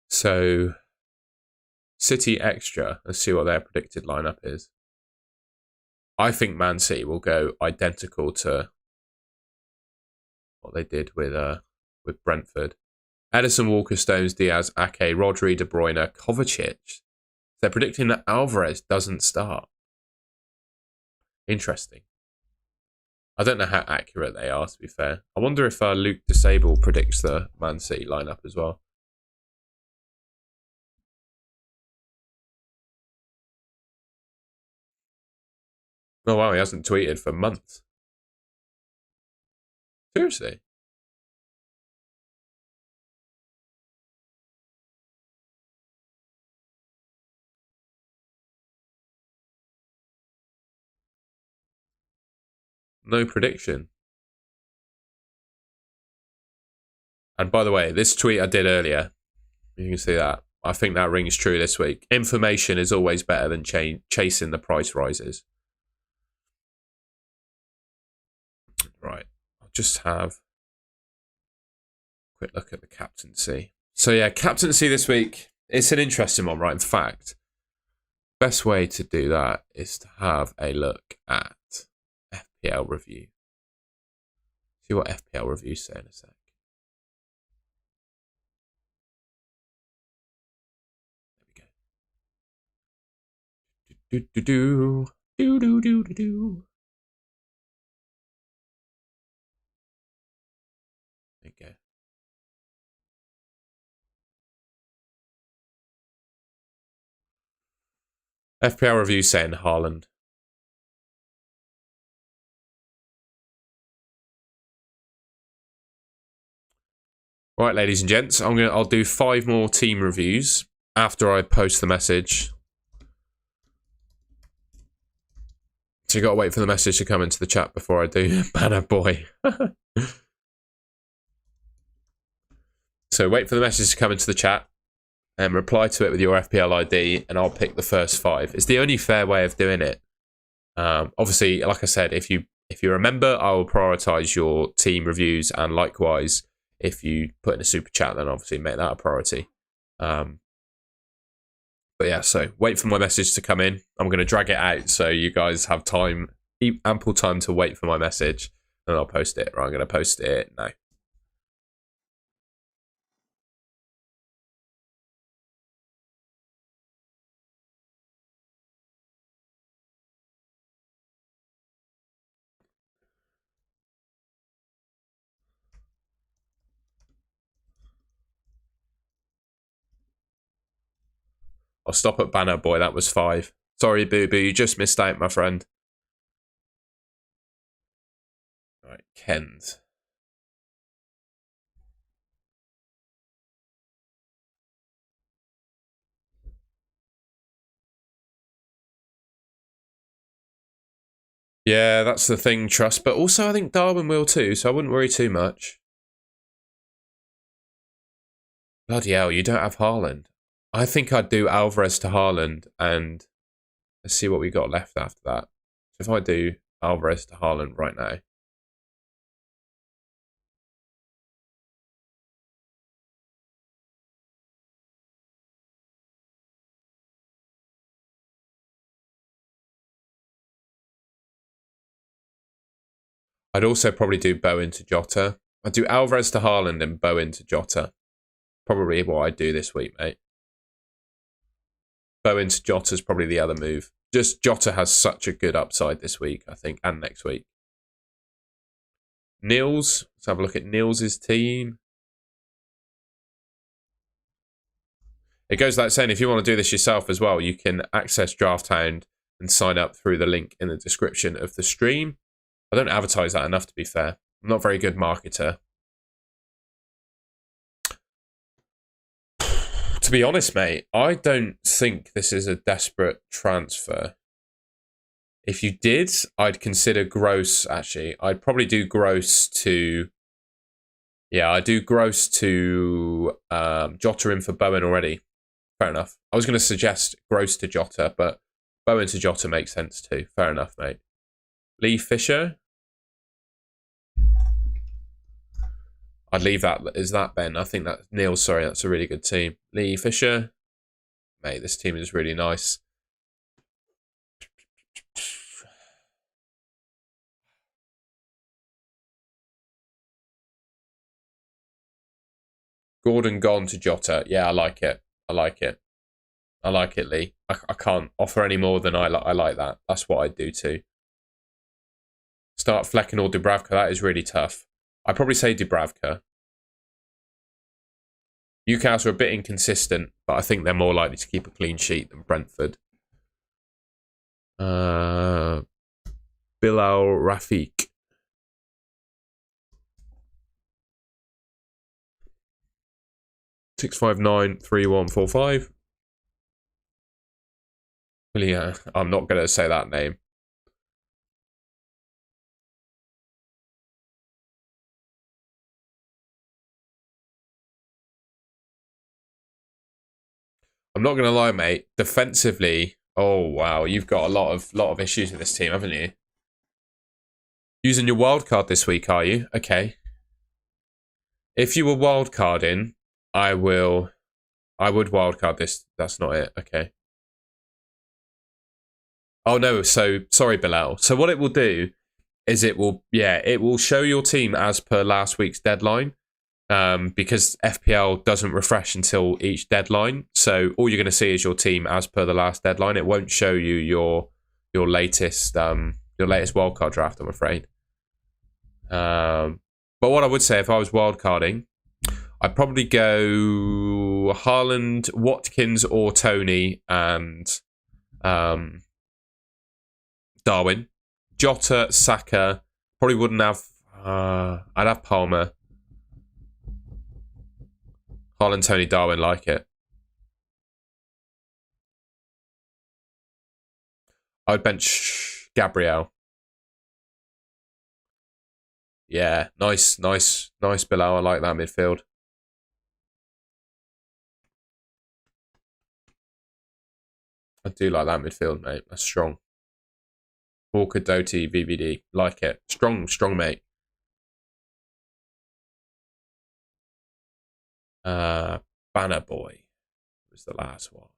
So, City Extra. Let's see what their predicted lineup is. I think Man City will go identical to what they did with Brentford. Edison, Walker, Stones, Diaz, Ake, Rodri, De Bruyne, Kovacic. They're predicting that Alvarez doesn't start. Interesting. I don't know how accurate they are, to be fair. I wonder if Luke Disable predicts the Man City lineup as well. Oh, wow, he hasn't tweeted for months. Seriously? No prediction. And by the way, this tweet I did earlier, you can see that. I think that rings true this week. Information is always better than chasing the price rises. Right. I'll just have a quick look at the captaincy. So yeah, captaincy this week. It's an interesting one, right? In fact, best way to do that is to have a look at FPL review. See what FPL review say in a sec. There we go. There you go. FPL review saying Haaland. Right, ladies and gents, I'll do 5 more team reviews after I post the message. So you got to wait for the message to come into the chat before I do. Banner boy. So wait for the message to come into the chat and reply to it with your FPL ID, and I'll pick the first 5. It's the only fair way of doing it. Obviously, like I said, if you remember, I will prioritize your team reviews, and likewise, if you put in a super chat, then obviously make that a priority. But yeah, so wait for my message to come in. I'm going to drag it out so you guys have time, ample time to wait for my message, and I'll post it. Right, I'm going to post it now. I'll stop at Banner Boy. That was 5. Sorry, Boo Boo. You just missed out, my friend. Right, Kens. Yeah, that's the thing, Trust. But also, I think Darwin will too, so I wouldn't worry too much. Bloody hell, you don't have Haaland. I think I'd do Alvarez to Haaland, and let's see what we got left after that. So if I do Alvarez to Haaland right now. I'd also probably do Bowen to Jota. I'd do Alvarez to Haaland and Bowen to Jota. Probably what I'd do this week, mate. Bowen to Jota's probably the other move. Just Jota has such a good upside this week, I think, and next week. Nils, let's have a look at Nils' team. It goes without saying, if you want to do this yourself as well, you can access Draft Hound and sign up through the link in the description of the stream. I don't advertise that enough, to be fair. I'm not a very good marketer. To be honest, mate, I don't think this is a desperate transfer. If you did, I'd consider Gross, actually. I'd probably do Gross to... Yeah, I do Gross to Jota in for Bowen already. Fair enough. I was going to suggest Gross to Jota, but Bowen to Jota makes sense too. Fair enough, mate. Lee Fisher. I'd leave that. Is that Ben? I think that's Neil. Sorry, that's a really good team. Lee Fisher. Mate, this team is really nice. Gordon gone to Jota. Yeah, I like it. I like it. I like it, Lee. I can't offer any more than I like that. That's what I'd do too. Start Flecken or Dubravka. That is really tough. I'd probably say Dubravka. Newcastle are a bit inconsistent, but I think they're more likely to keep a clean sheet than Brentford. Bilal Rafiq. $659-3145. Well, yeah, I'm not going to say that name. I'm not going to lie, mate. Defensively, oh wow, you've got a lot of issues with this team, haven't you? Using your wild card this week, are you? Okay. If you were wild carding, I would wild card this. That's not it. Okay. Oh no, so sorry, Bilal. So what it will do is it will show your team as per last week's deadline. Because FPL doesn't refresh until each deadline. So all you're going to see is your team as per the last deadline. It won't show you your latest wildcard draft, I'm afraid. But what I would say, if I was wildcarding, I'd probably go Haaland, Watkins, or Tony, and Darwin. Jota, Saka. Probably wouldn't have... I'd have Palmer. Haaland, Tony, Darwin, like it. I'd bench Gabriel. Yeah, nice below. I like that midfield. I do like that midfield, mate. That's strong. Walker, Doty, VVD. Like it. Strong, mate. Banner Boy was the last one.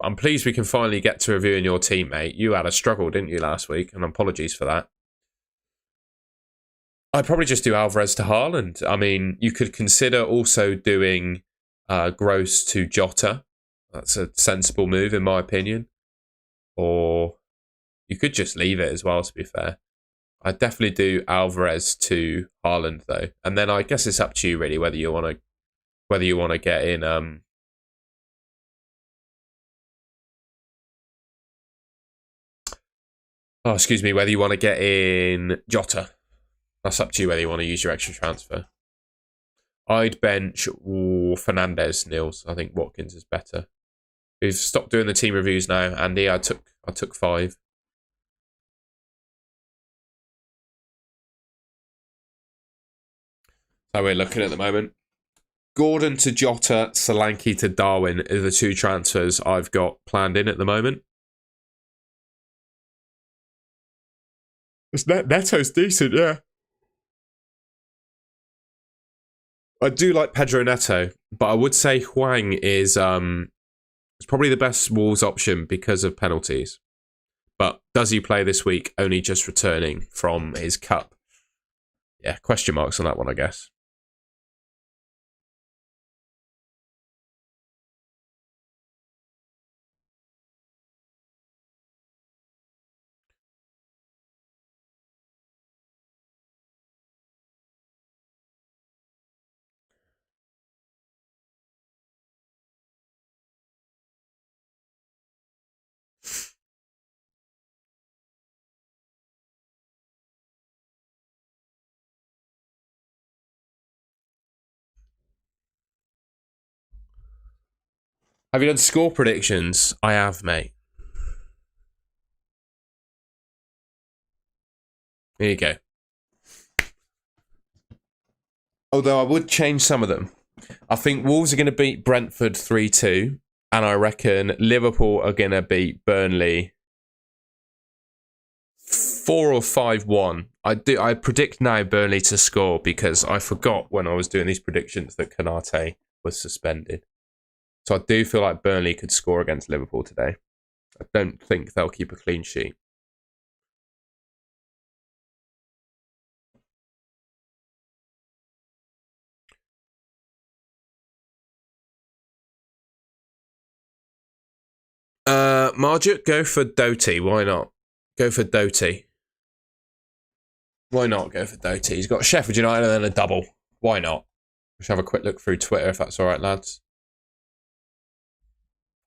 I'm pleased we can finally get to reviewing your team, mate. You had a struggle, didn't you, last week? And apologies for that. I'd probably just do Alvarez to Haaland. I mean, you could consider also doing Gross to Jota. That's a sensible move, in my opinion. Or you could just leave it as well, to be fair. I'd definitely do Alvarez to Haaland, though. And then I guess it's up to you, really, whether you want to get in... whether you want to get in Jota. That's up to you whether you want to use your extra transfer. I'd bench Fernandez, Nils. I think Watkins is better. We've stopped doing the team reviews now, Andy. I took 5. So we're looking at the moment. Gordon to Jota, Solanke to Darwin are the 2 transfers I've got planned in at the moment. Neto's decent, yeah. I do like Pedro Neto, but I would say Hwang is probably the best Wolves option because of penalties. But does he play this week, only just returning from his cup? Yeah, question marks on that one, I guess. Have you done score predictions? I have, mate. Here you go. Although I would change some of them. I think Wolves are going to beat Brentford 3-2. And I reckon Liverpool are going to beat Burnley 4 or 5-1. I predict now Burnley to score because I forgot when I was doing these predictions that Konate was suspended. So I do feel like Burnley could score against Liverpool today. I don't think they'll keep a clean sheet. Marjuk, go for Doty. Why not? Go for Doty. Why not go for Doty? He's got Sheffield United and then a double. Why not? We should have a quick look through Twitter if that's all right, lads.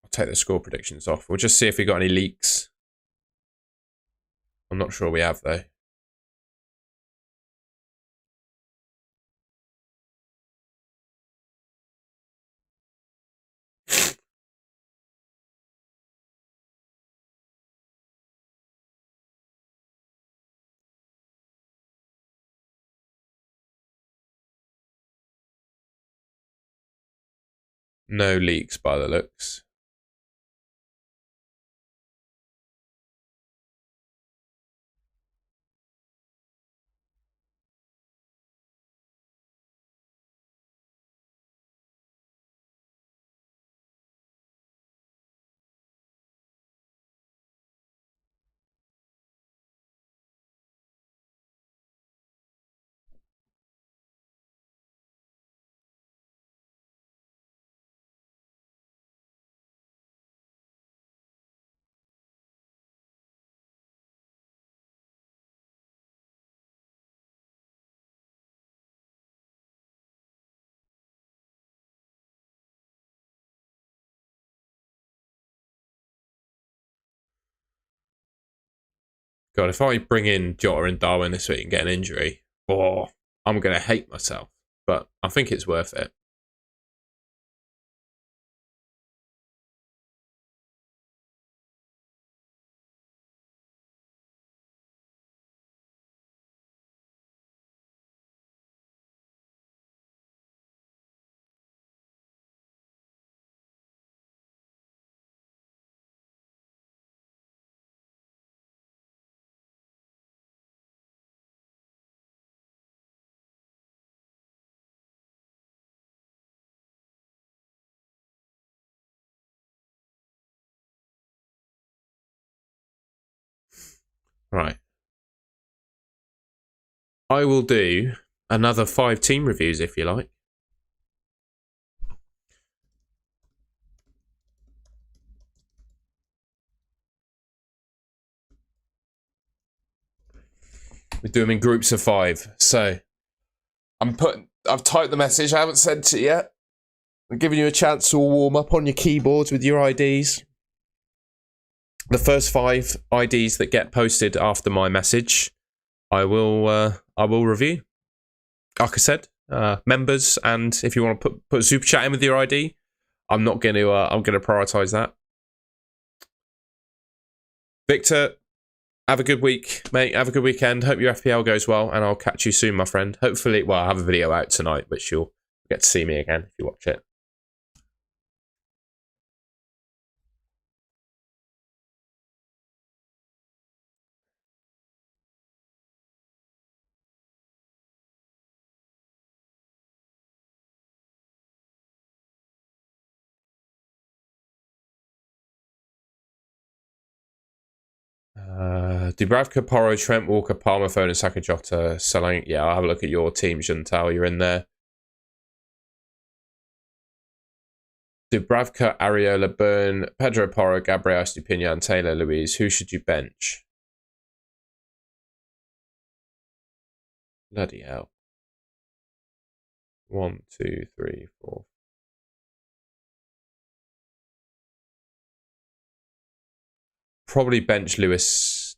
I'll take the score predictions off. We'll just see if we got any leaks. I'm not sure we have, though. No leaks by the looks. God, if I bring in Jota and Darwin this week and get an injury, I'm going to hate myself. But I think it's worth it. Right. I will do another 5 team reviews if you like. We do them in groups of 5. So I've typed the message. I haven't sent it yet. I'm giving you a chance to warm up on your keyboards with your IDs. The first 5 IDs that get posted after my message, I will review. Like I said, members, and if you want to put super chat in with your ID, I'm not going to. I'm going to prioritize that. Victor, have a good week, mate. Have a good weekend. Hope your FPL goes well, and I'll catch you soon, my friend. Hopefully, well, I'll have a video out tonight, which you'll get to see me again if you watch it. Dubravka, Porro, Trent, Walker, Palmer, Foden, Saka, Jota, Solanke. Yeah, I'll have a look at your team, Juntal. You're in there. Dubravka, Areola, Burn, Pedro Porro, Gabriel, Stupinian, Taylor, Louise. Who should you bench? Bloody hell. 1, 2, 3, 4. Probably bench Lewis.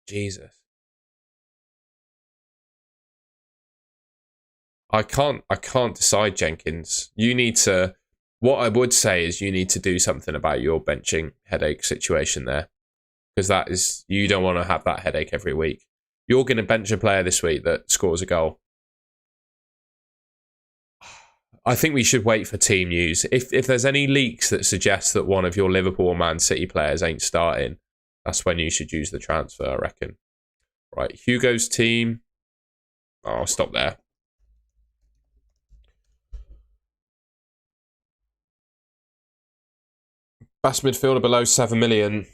Jesus. I can't decide, Jenkins. You need to, what I would say is you need to do something about your benching headache situation there. Because that is, you don't want to have that headache every week. You're going to bench a player this week that scores a goal. I think we should wait for team news. If there's any leaks that suggest that one of your Liverpool or Man City players ain't starting, that's when you should use the transfer, I reckon. Right, Hugo's team. Oh, I'll stop there. Best midfielder below 7 million.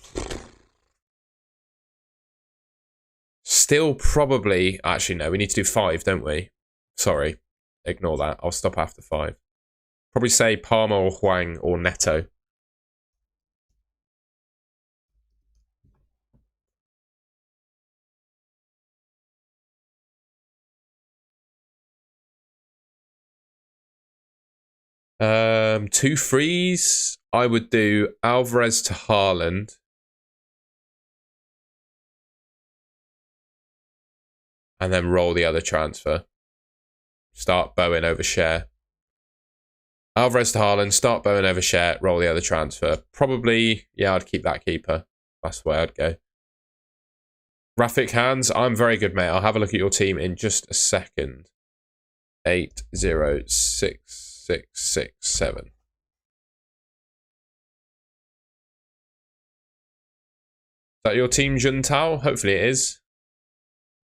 Still probably... Actually, no, we need to do 5, don't we? Sorry. Ignore that. I'll stop after 5. Probably say Palmer or Hwang or Neto. Two frees. I would do Alvarez to Haaland. And then roll the other transfer. Start Bowen over Share. Alvarez to Haaland, start Bowen over Share, roll the other transfer. Probably, yeah, I'd keep that keeper. That's the way I'd go. Rafik Hands, I'm very good, mate. I'll have a look at your team in just a second. 8, 0, 6, 6, 6, 7. Is that your team, Juntao? Hopefully it is.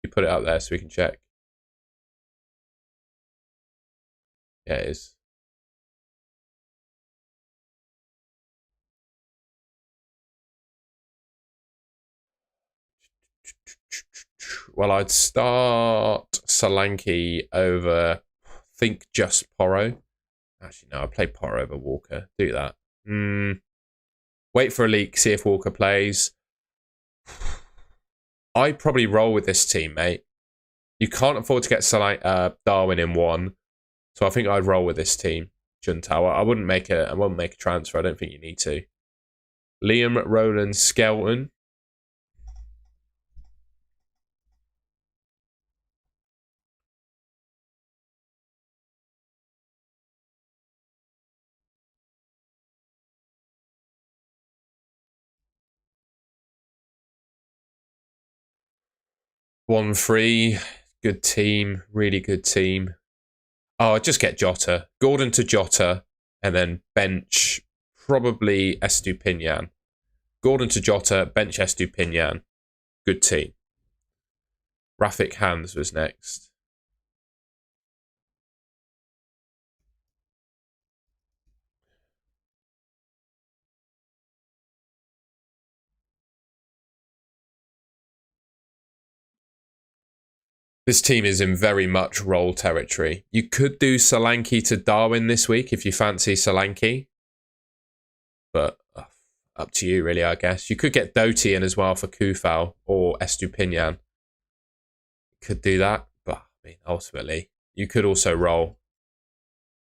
You put it up there so we can check. Yeah, it is. Well, I'd start Solanke over, I think, just Porro. Actually, no, I'd play Porro over Walker. Do that. Wait for a leak, see if Walker plays. I'd probably roll with this team, mate. You can't afford to get Darwin in 1. So I think I'd roll with this team, Juntao. I wouldn't make a transfer. I don't think you need to. Liam, Roland, Skelton. One free, good team, really good team. Oh, I'd just get Jota. Gordon to Jota, and then bench probably Estupinian. Gordon to Jota, bench Estupinian. Good team. Rafik Hands was next. This team is in very much roll territory. You could do Solanke to Darwin this week if you fancy Solanke. But up to you, really, I guess. You could get Doty in as well for Kufal or Estupinian. Could do that. But, I mean, ultimately, you could also roll.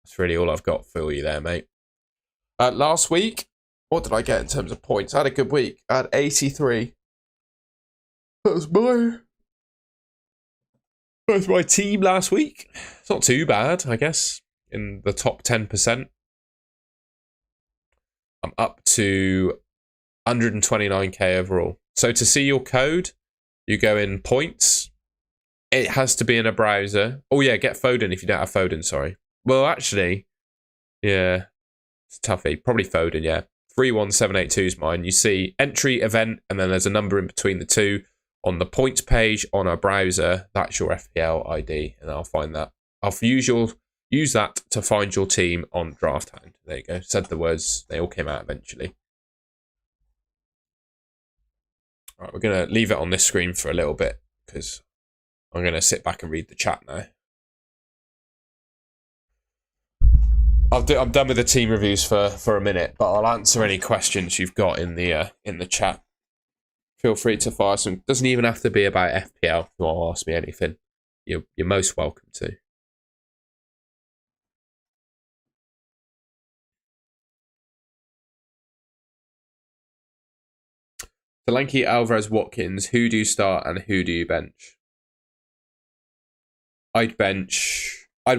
That's really all I've got for you there, mate. Last week, what did I get in terms of points? I had a good week. I had 83. That was my team last week. It's not too bad, I guess, in the top 10%. I'm up to 129k overall. So to see your code, you go in points. It has to be in a browser. Oh yeah, get Foden if you don't have Foden, sorry. Well, actually, yeah, it's toughy. Probably Foden, yeah. 31782 is mine. You see entry, event, and then there's a number in between the two. On the points page on our browser, that's your FPL ID, and I'll find that. I'll use that to find your team on Draft Hound. There you go. Said the words. They all came out eventually. All right, we're going to leave it on this screen for a little bit because I'm going to sit back and read the chat now. I'm done with the team reviews for a minute, but I'll answer any questions you've got in the chat. Feel free to fire some. Doesn't even have to be about FPL. If you want to ask me anything, you're most welcome to. Solanke, Alvarez, Watkins. Who do you start and who do you bench? I'd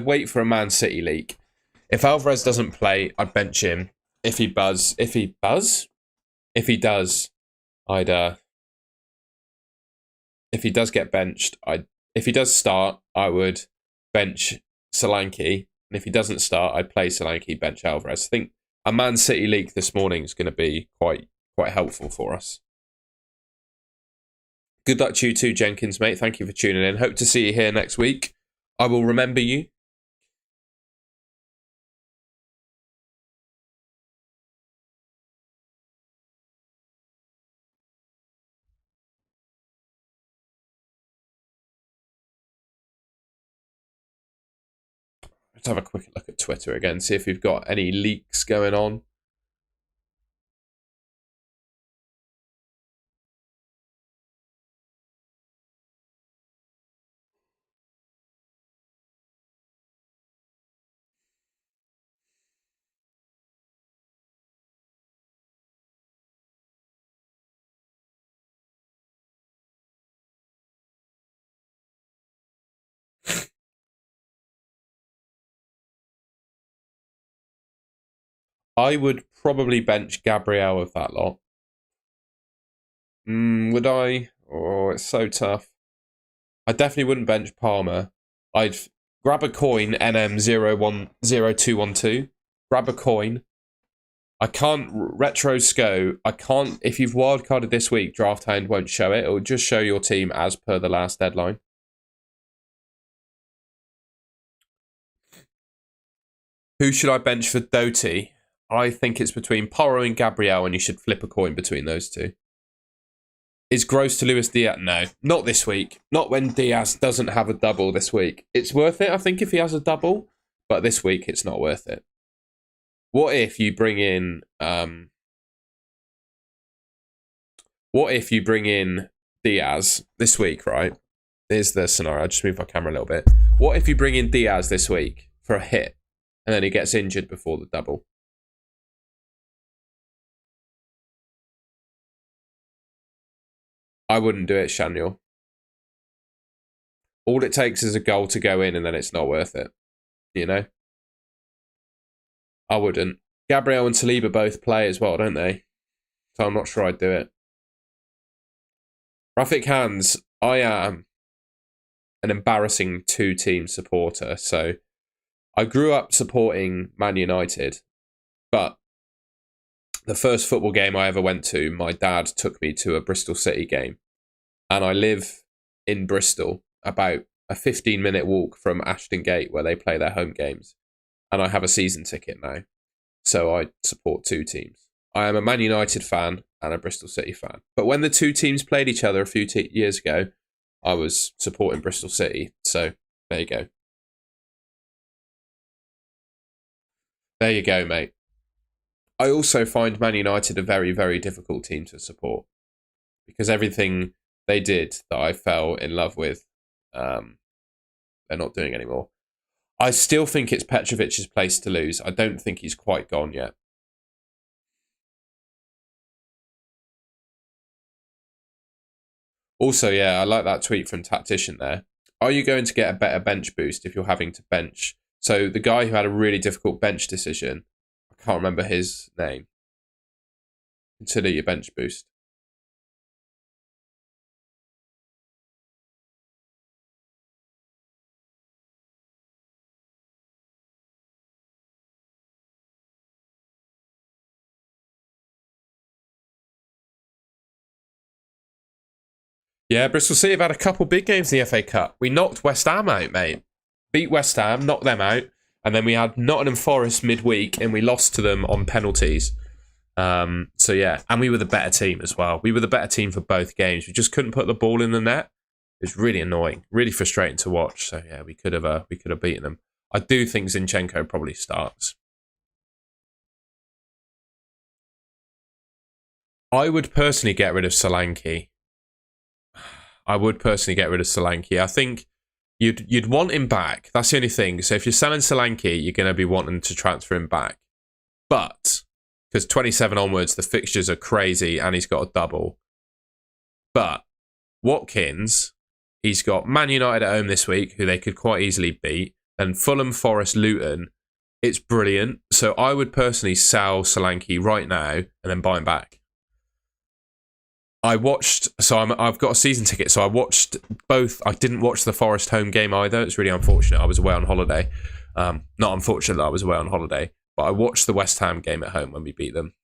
wait for a Man City leak. If Alvarez doesn't play, I'd bench him. If he does, if he does get benched, if he does start, I would bench Solanke. And if he doesn't start, I'd play Solanke, bench Alvarez. I think a Man City leak this morning is going to be quite helpful for us. Good luck to you too, Jenkins, mate. Thank you for tuning in. Hope to see you here next week. I will remember you. Let's have a quick look at Twitter again, see if we've got any leaks going on. I would probably bench Gabriel with that lot. Would I? Oh, it's so tough. I definitely wouldn't bench Palmer. I'd grab a coin, NM010212. Grab a coin. I can't retro SCO. I can't. If you've wildcarded this week, Draft Hound won't show it. It will just show your team as per the last deadline. Who should I bench for Doty? I think it's between Porro and Gabriel, and you should flip a coin between those two. Is Gross to Luis Diaz? No, not this week. Not when Diaz doesn't have a double this week. It's worth it, I think, if he has a double, but this week it's not worth it. What if you bring in Diaz this week, right? Here's the scenario. I'll just move my camera a little bit. What if you bring in Diaz this week for a hit and then he gets injured before the double? I wouldn't do it, Shaniel. All it takes is a goal to go in and then it's not worth it. You know? I wouldn't. Gabriel and Saliba both play as well, don't they? So I'm not sure I'd do it. Rafik Hans, I am an embarrassing two-team supporter. So I grew up supporting Man United, but the first football game I ever went to, my dad took me to a Bristol City game. And I live in Bristol, about a 15-minute walk from Ashton Gate, where they play their home games. And I have a season ticket now. So I support two teams. I am a Man United fan and a Bristol City fan. But when the two teams played each other a few years ago, I was supporting Bristol City. So there you go. There you go, mate. I also find Man United a very, very difficult team to support because everything they did that I fell in love with, they're not doing anymore. I still think it's Petrovic's place to lose. I don't think he's quite gone yet. Also, yeah, I like that tweet from Tactician there. Are you going to get a better bench boost if you're having to bench? So the guy who had a really difficult bench decision, I can't remember his name. Consider your bench boost. Yeah, Bristol City have had a couple big games in the FA Cup. We knocked West Ham out, mate. Beat West Ham, knocked them out, and then we had Nottingham Forest midweek, and we lost to them on penalties. So yeah, and we were the better team as well. We were the better team for both games. We just couldn't put the ball in the net. It was really annoying, really frustrating to watch. So yeah, we could have beaten them. I do think Zinchenko probably starts. I would personally get rid of Solanke. I think you'd want him back. That's the only thing. So if you're selling Solanke, you're going to be wanting to transfer him back. But because 27 onwards, the fixtures are crazy, and he's got a double. But Watkins, he's got Man United at home this week, who they could quite easily beat, and Fulham, Forest, Luton. It's brilliant. So I would personally sell Solanke right now and then buy him back. I've got a season ticket, so I watched both. I didn't watch the Forest home game either. It's really unfortunate. I was away on holiday. Not unfortunate that I was away on holiday, but I watched the West Ham game at home when we beat them.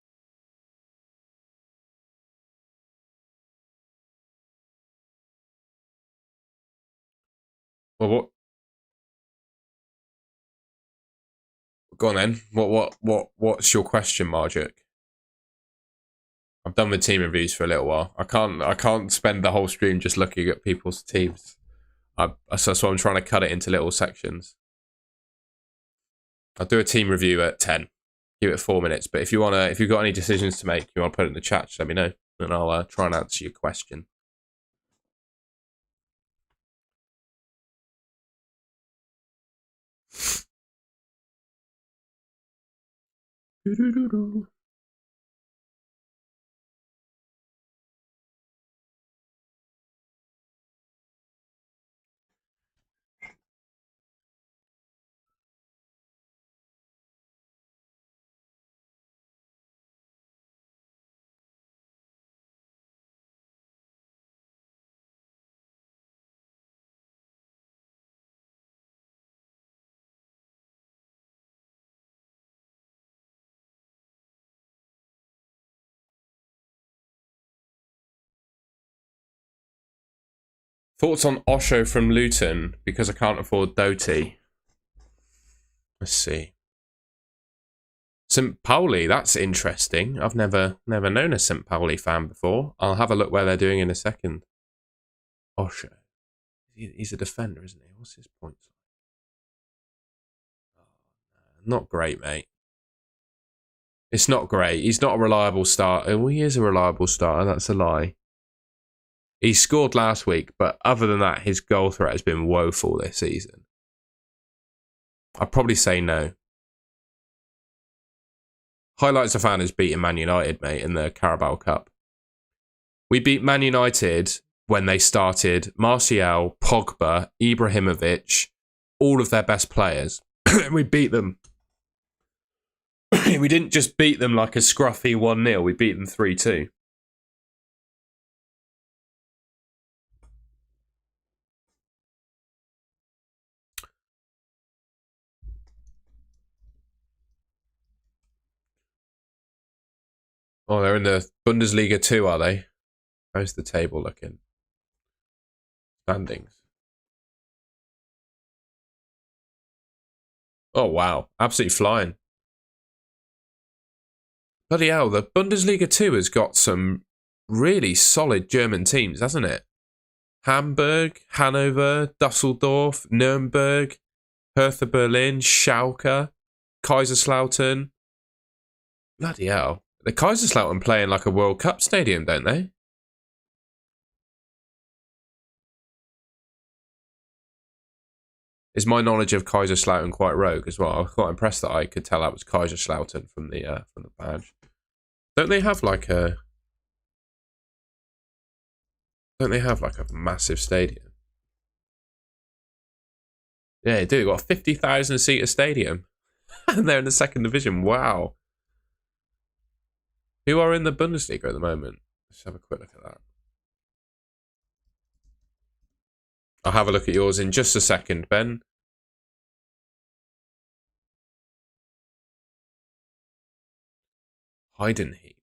Well, what? Go on then. What's your question, Marjuk? I've done with team reviews for a little while. I can't spend the whole stream just looking at people's teams. So that's why I'm trying to cut it into little sections. I'll do a team review at 10. Give it 4 minutes. But if you've got any decisions to make, you want to put it in the chat, just let me know, and I'll try and answer your question. Thoughts on Osho from Luton, because I can't afford Doty. Let's see. St. Pauli, that's interesting. I've never known a St. Pauli fan before. I'll have a look where they're doing in a second. Osho. He's a defender, isn't he? What's his points? Not great, mate. It's not great. He's not a reliable starter. Well, he is a reliable starter. That's a lie. He scored last week, but other than that, his goal threat has been woeful this season. I'd probably say no. Highlights of fan has beaten Man United, mate, in the Carabao Cup. We beat Man United when they started Martial, Pogba, Ibrahimovic, all of their best players. We beat them. We didn't just beat them like a scruffy 1-0. We beat them 3-2. Oh, they're in the Bundesliga 2, are they? How's the table looking? Standings. Oh, wow. Absolutely flying. Bloody hell, the Bundesliga 2 has got some really solid German teams, hasn't it? Hamburg, Hanover, Dusseldorf, Nuremberg, Hertha Berlin, Schalke, Kaiserslautern. Bloody hell. The Kaiserslautern play in like a World Cup stadium, don't they? Is my knowledge of Kaiserslautern quite rogue as well? I was quite impressed that I could tell that was Kaiserslautern from the badge. Don't they have like a massive stadium? Yeah, they do. They've got a 50,000 seater stadium. And they're in the second division. Wow. Who are in the Bundesliga at the moment? Let's have a quick look at that. I'll have a look at yours in just a second, Ben. Heidenheim.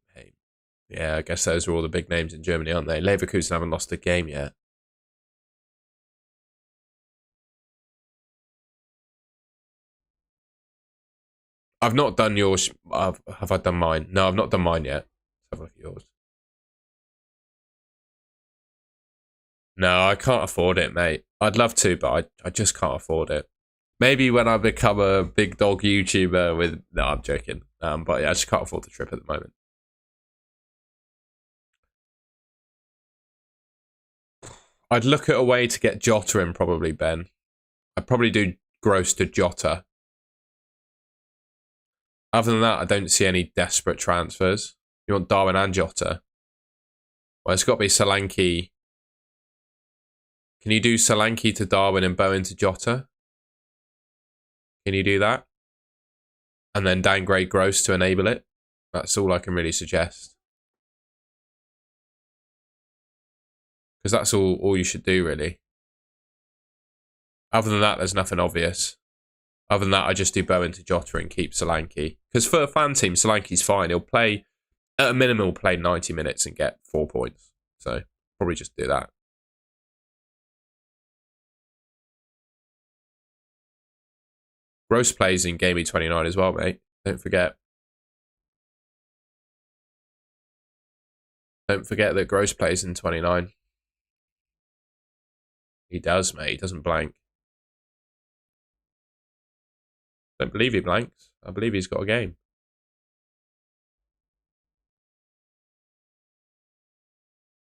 Yeah, I guess those are all the big names in Germany, aren't they? Leverkusen haven't lost a game yet. I've not done yours. Have I done mine? No, I've not done mine yet. Let's have a look at yours. No, I can't afford it, mate. I'd love to, but I just can't afford it. Maybe when I become a big dog YouTuber with... No, I'm joking. But yeah, I just can't afford the trip at the moment. I'd look at a way to get Jota in, probably, Ben. I'd probably do Gross to Jota. Other than that, I don't see any desperate transfers. You want Darwin and Jota? Well, it's got to be Solanke. Can you do Solanke to Darwin and Bowen to Jota? Can you do that? And then downgrade Gross to enable it? That's all I can really suggest. Because that's all you should do, really. Other than that, there's nothing obvious. Other than that, I just do Bowen to Jota and keep Solanke. Because for a fan team, Solanke's fine. He'll play, at a minimum, he'll play 90 minutes and get 4 points. So, probably just do that. Gross plays in Gameweek 29 as well, mate. Don't forget. Don't forget that Gross plays in 29. He does, mate. He doesn't blank. Don't believe he blanks. I believe he's got a game.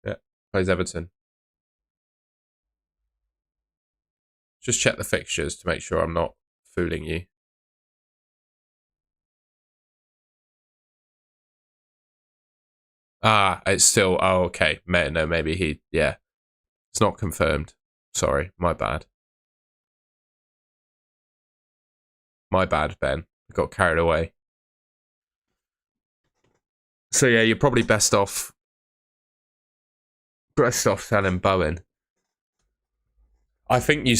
Yeah, plays Everton. Just check the fixtures to make sure I'm not fooling you. Ah, it's still... Oh, okay. No, maybe he... Yeah. It's not confirmed. Sorry, my bad. My bad, Ben. I got carried away. So yeah, you're probably best off selling Bowen. I think you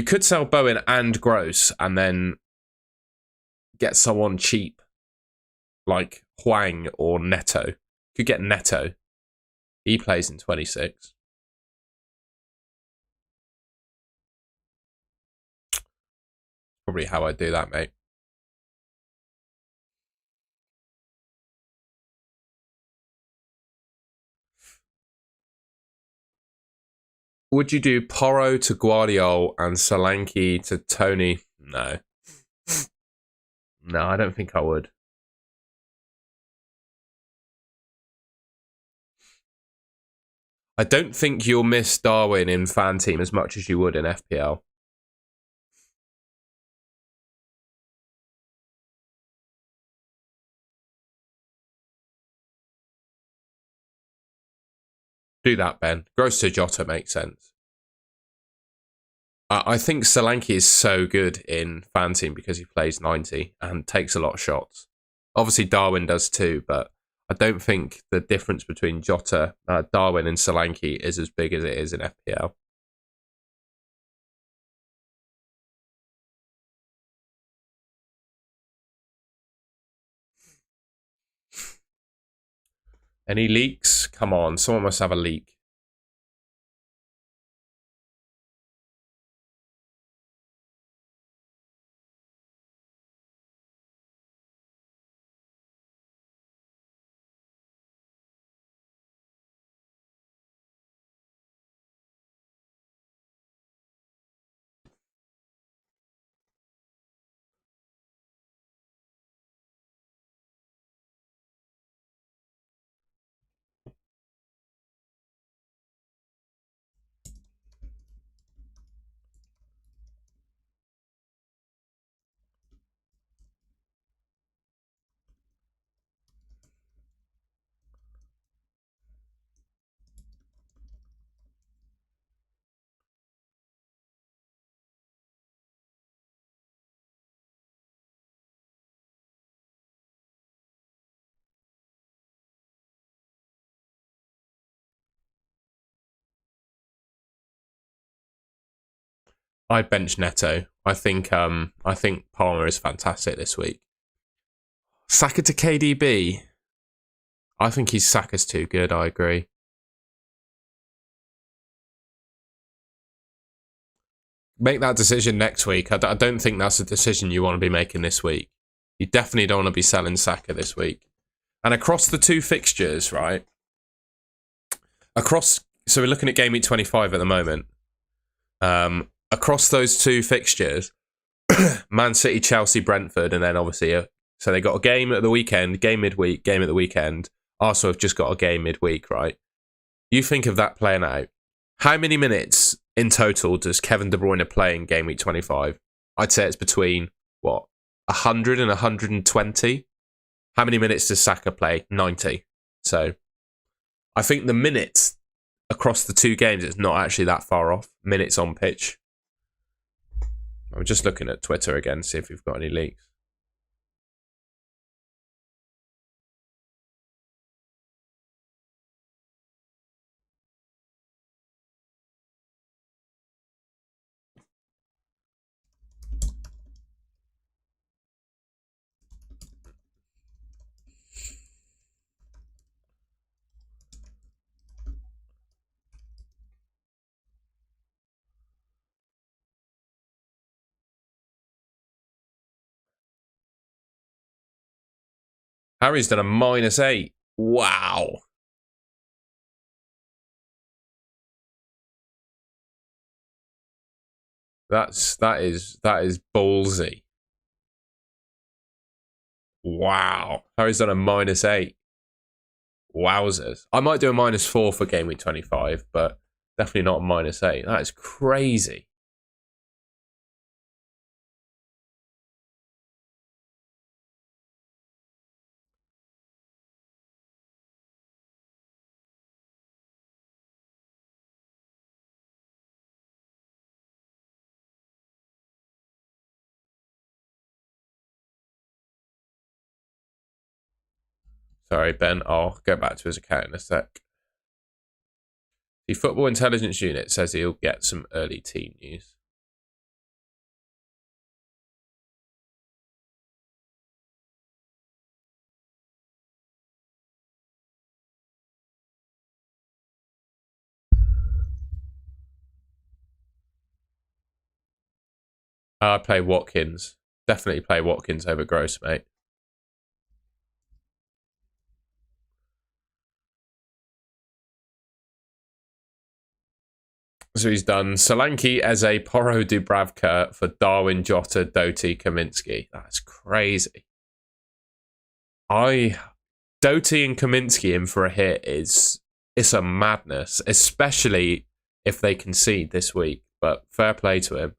could sell Bowen and Gross and then get someone cheap like Huang or Neto. You could get Neto. He plays in 26. Probably how I do that, mate. Would you do Porro to Guardiola and Solanke to Tony? No. No, I don't think I would. I don't think you'll miss Darwin in fan team as much as you would in FPL. Do that, Ben. Gross to Jota makes sense. I think Solanke is so good in fan team because he plays 90 and takes a lot of shots. Obviously, Darwin does too, but I don't think the difference between Darwin and Solanke is as big as it is in FPL. Any leaks? Come on, someone must have a leak. I bench Neto. I think Palmer is fantastic this week. Saka to KDB. I think Saka's too good, I agree. Make that decision next week. I don't think that's a decision you want to be making this week. You definitely don't want to be selling Saka this week. And across the two fixtures, right? So we're looking at Game Week 25 at the moment. Across those two fixtures, Man City, Chelsea, Brentford, and then obviously, so they got a game at the weekend, game midweek, game at the weekend. Arsenal have just got a game midweek, right? You think of that playing out. How many minutes in total does Kevin De Bruyne play in Game Week 25? I'd say it's between, 100 and 120? How many minutes does Saka play? 90. So I think the minutes across the two games is not actually that far off. Minutes on pitch. I'm just looking at Twitter again, see if we've got any leaks. Harry's done a -8. Wow. That is ballsy. Wow. Harry's done a -8. Wowzers. I might do a -4 for Game Week 25, but definitely not a -8. That is crazy. Sorry, Ben. I'll go back to his account in a sec. The Football Intelligence Unit says he'll get some early team news. I play Watkins. Definitely play Watkins over Gross, mate. So he's done Solanke, Eze, Porro, Dubravka for Darwin, Jota, Doty, Kaminsky. That's crazy. Doty and Kaminsky in for a hit it's a madness, especially if they concede this week. But fair play to him.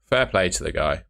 Fair play to the guy.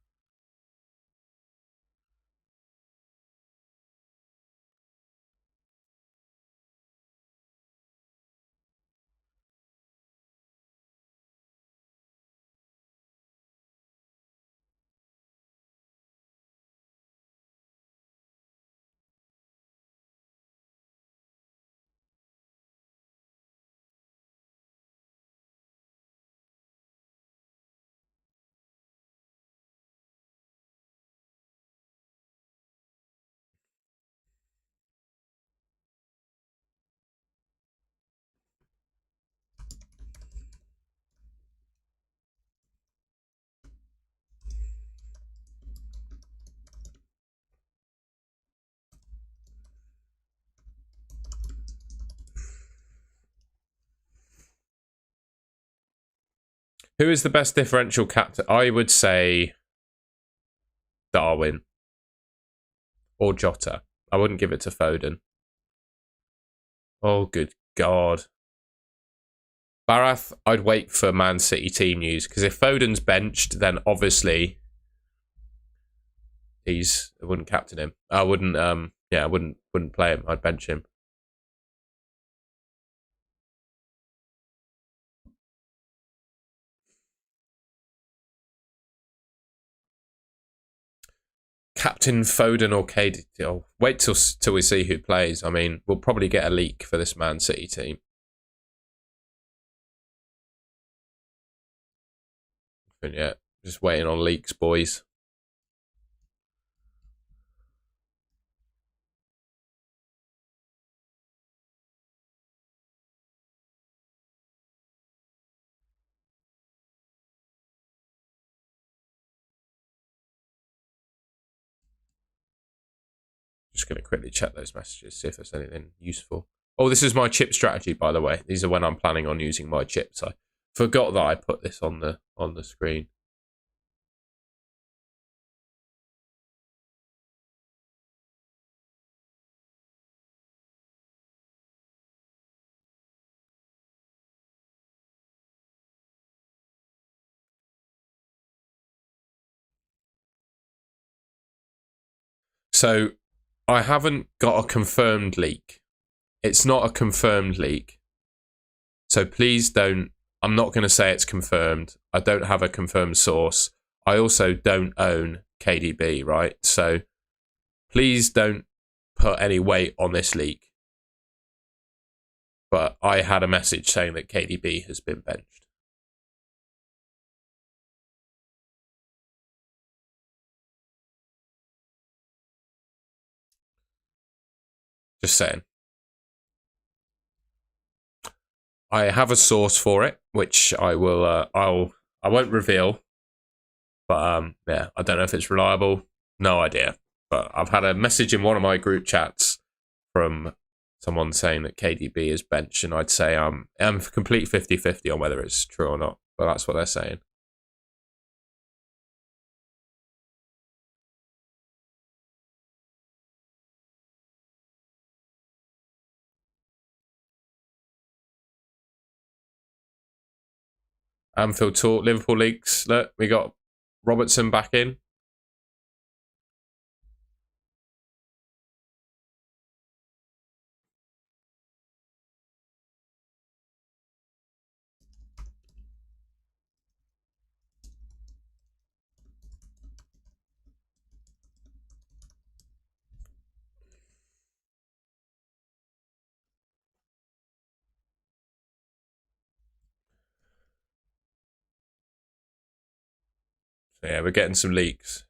Who is the best differential captain? I would say Darwin or Jota. I wouldn't give it to Foden. Oh, good God. Barath, I'd wait for Man City team news, because if Foden's benched, then obviously I wouldn't captain him. I wouldn't I wouldn't play him. I'd bench him. Captain Foden or KD. Oh, wait till we see who plays. I mean, we'll probably get a leak for this Man City team. open yet. Just waiting on leaks, boys. Just going to quickly check those messages, see if there's anything useful. Oh, this is my chip strategy, by the way. These are when I'm planning on using my chips. I forgot that I put this on the screen. So I haven't got a confirmed leak. It's not a confirmed leak. So please don't, I'm not going to say it's confirmed. I don't have a confirmed source. I also don't own KDB, right? So please don't put any weight on this leak. But I had a message saying that KDB has been benched. Just saying. I have a source for it, which I won't reveal. But yeah, I don't know if it's reliable. No idea. But I've had a message in one of my group chats from someone saying that KDB is benched, and I'd say I'm complete 50-50 on whether it's true or not. But that's what they're saying. Anfield talk, Liverpool leaks. Look, we got Robertson back in. So yeah, we're getting some leaks.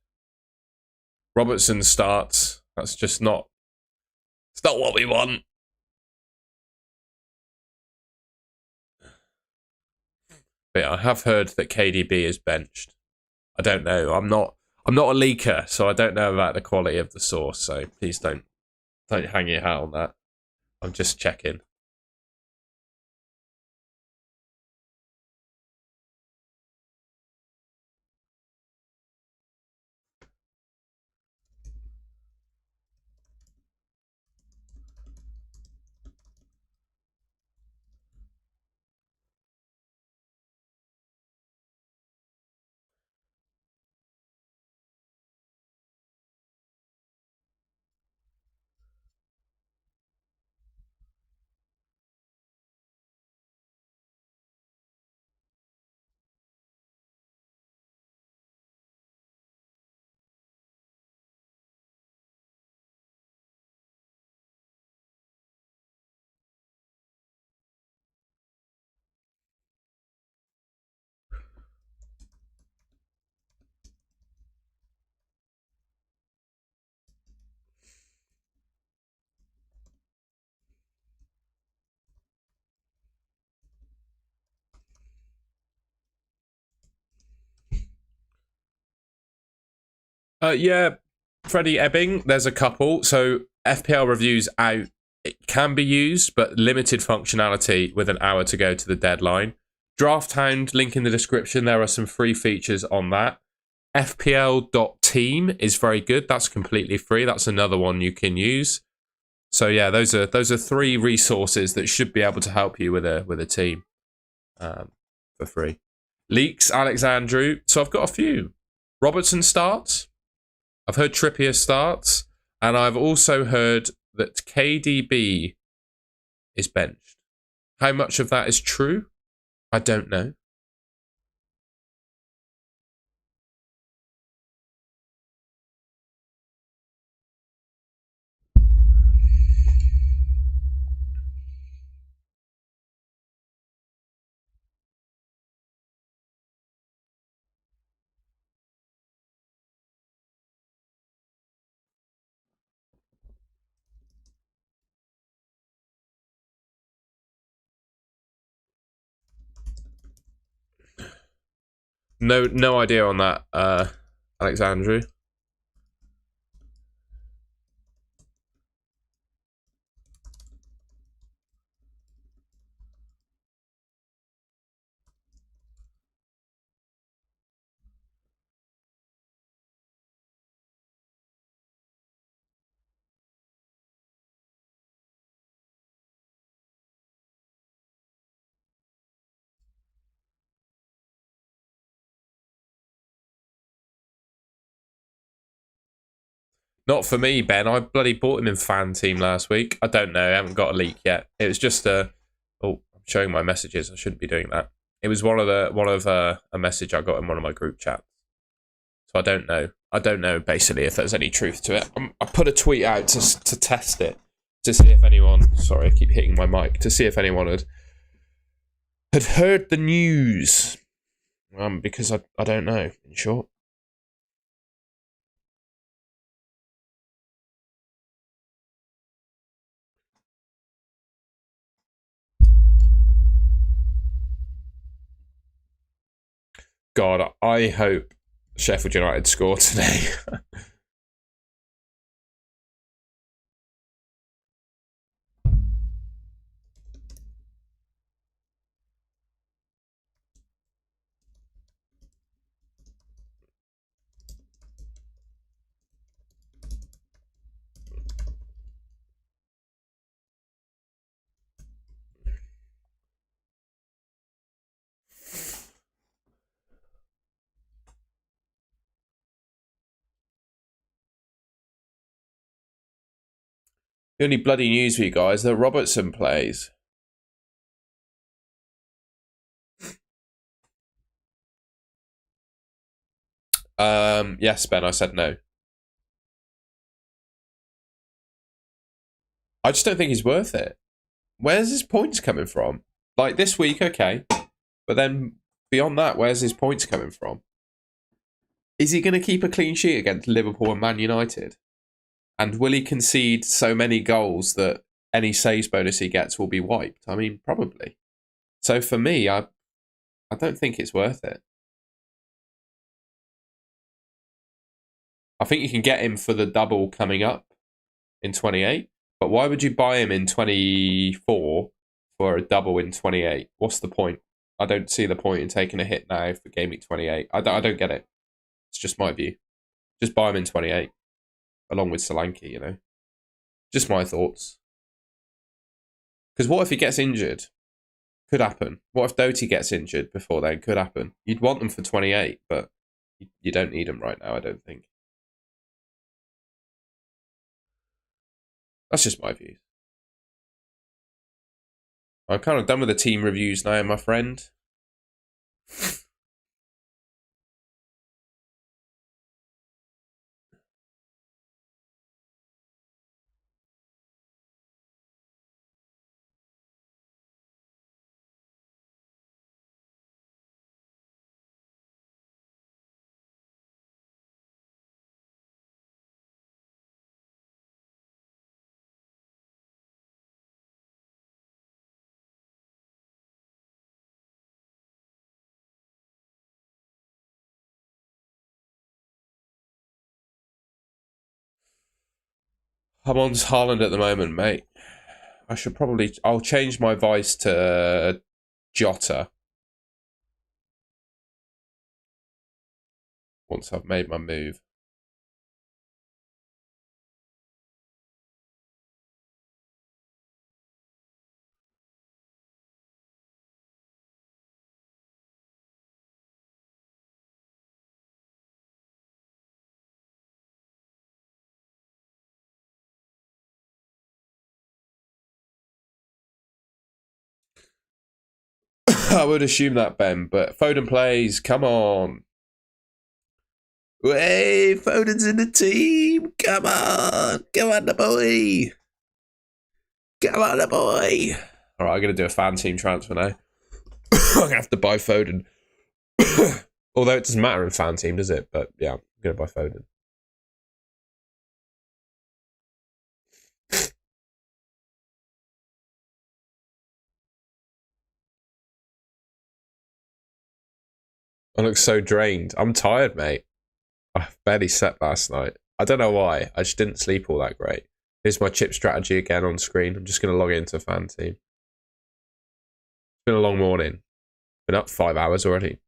Robertson starts. That's just not. It's not what we want. But yeah, I have heard that KDB is benched. I don't know. I'm not a leaker, so I don't know about the quality of the source. So please don't hang your hat on that. I'm just checking. Yeah, Freddie Ebbing. There's a couple. So FPL reviews out. It can be used, but limited functionality with an hour to go to the deadline. Draft Hound, link in the description. There are some free features on that. FPL.team is very good. That's completely free. That's another one you can use. So yeah, those are three resources that should be able to help you with a team for free. Leaks, Alexandru. So I've got a few. Robertson starts. I've heard Trippier starts, and I've also heard that KDB is benched. How much of that is true? I don't know. No idea on that, Alexandru. Not for me, Ben. I bloody bought him in fan team last week. I don't know. I haven't got a leak yet. It was just a. Oh, I'm showing my messages. I shouldn't be doing that. It was one of a message I got in one of my group chats. So I don't know. I don't know basically if there's any truth to it. I put a tweet out to test it to see if anyone. Sorry, I keep hitting my mic to see if anyone had heard the news. Because I don't know. In short. God, I hope Sheffield United score today. The only bloody news for you guys that Robertson plays. Yes, Ben, I said no. I just don't think he's worth it. Where's his points coming from? Like this week, okay. But then beyond that, where's his points coming from? Is he going to keep a clean sheet against Liverpool and Man United? And will he concede so many goals that any saves bonus he gets will be wiped? I mean, probably. So for me, I don't think it's worth it. I think you can get him for the double coming up in 28. But why would you buy him in 24 for a double in 28? What's the point? I don't see the point in taking a hit now for Gameweek 28. I don't get it. It's just my view. Just buy him in 28, along with Solanke, you know. Just my thoughts. Because what if he gets injured? Could happen. What if Doty gets injured before then? Could happen. You'd want them for 28, but you don't need them right now, I don't think. That's just my view. I'm kind of done with the team reviews now, my friend. I'm on Haaland at the moment, mate. I'll change my vice to Jota once I've made my move. I would assume that, Ben, but Foden plays. Come on. Hey, Foden's in the team. Come on. Come on, the boy. Come on, the boy. All right, I'm going to do a fan team transfer now. I'm going to have to buy Foden. Although it doesn't matter in fan team, does it? But yeah, I'm going to buy Foden. I look so drained. I'm tired, mate. I barely slept last night. I don't know why. I just didn't sleep all that great. Here's my chip strategy again on screen. I'm just going to log into Fan Team. It's been a long morning. Been up 5 hours already.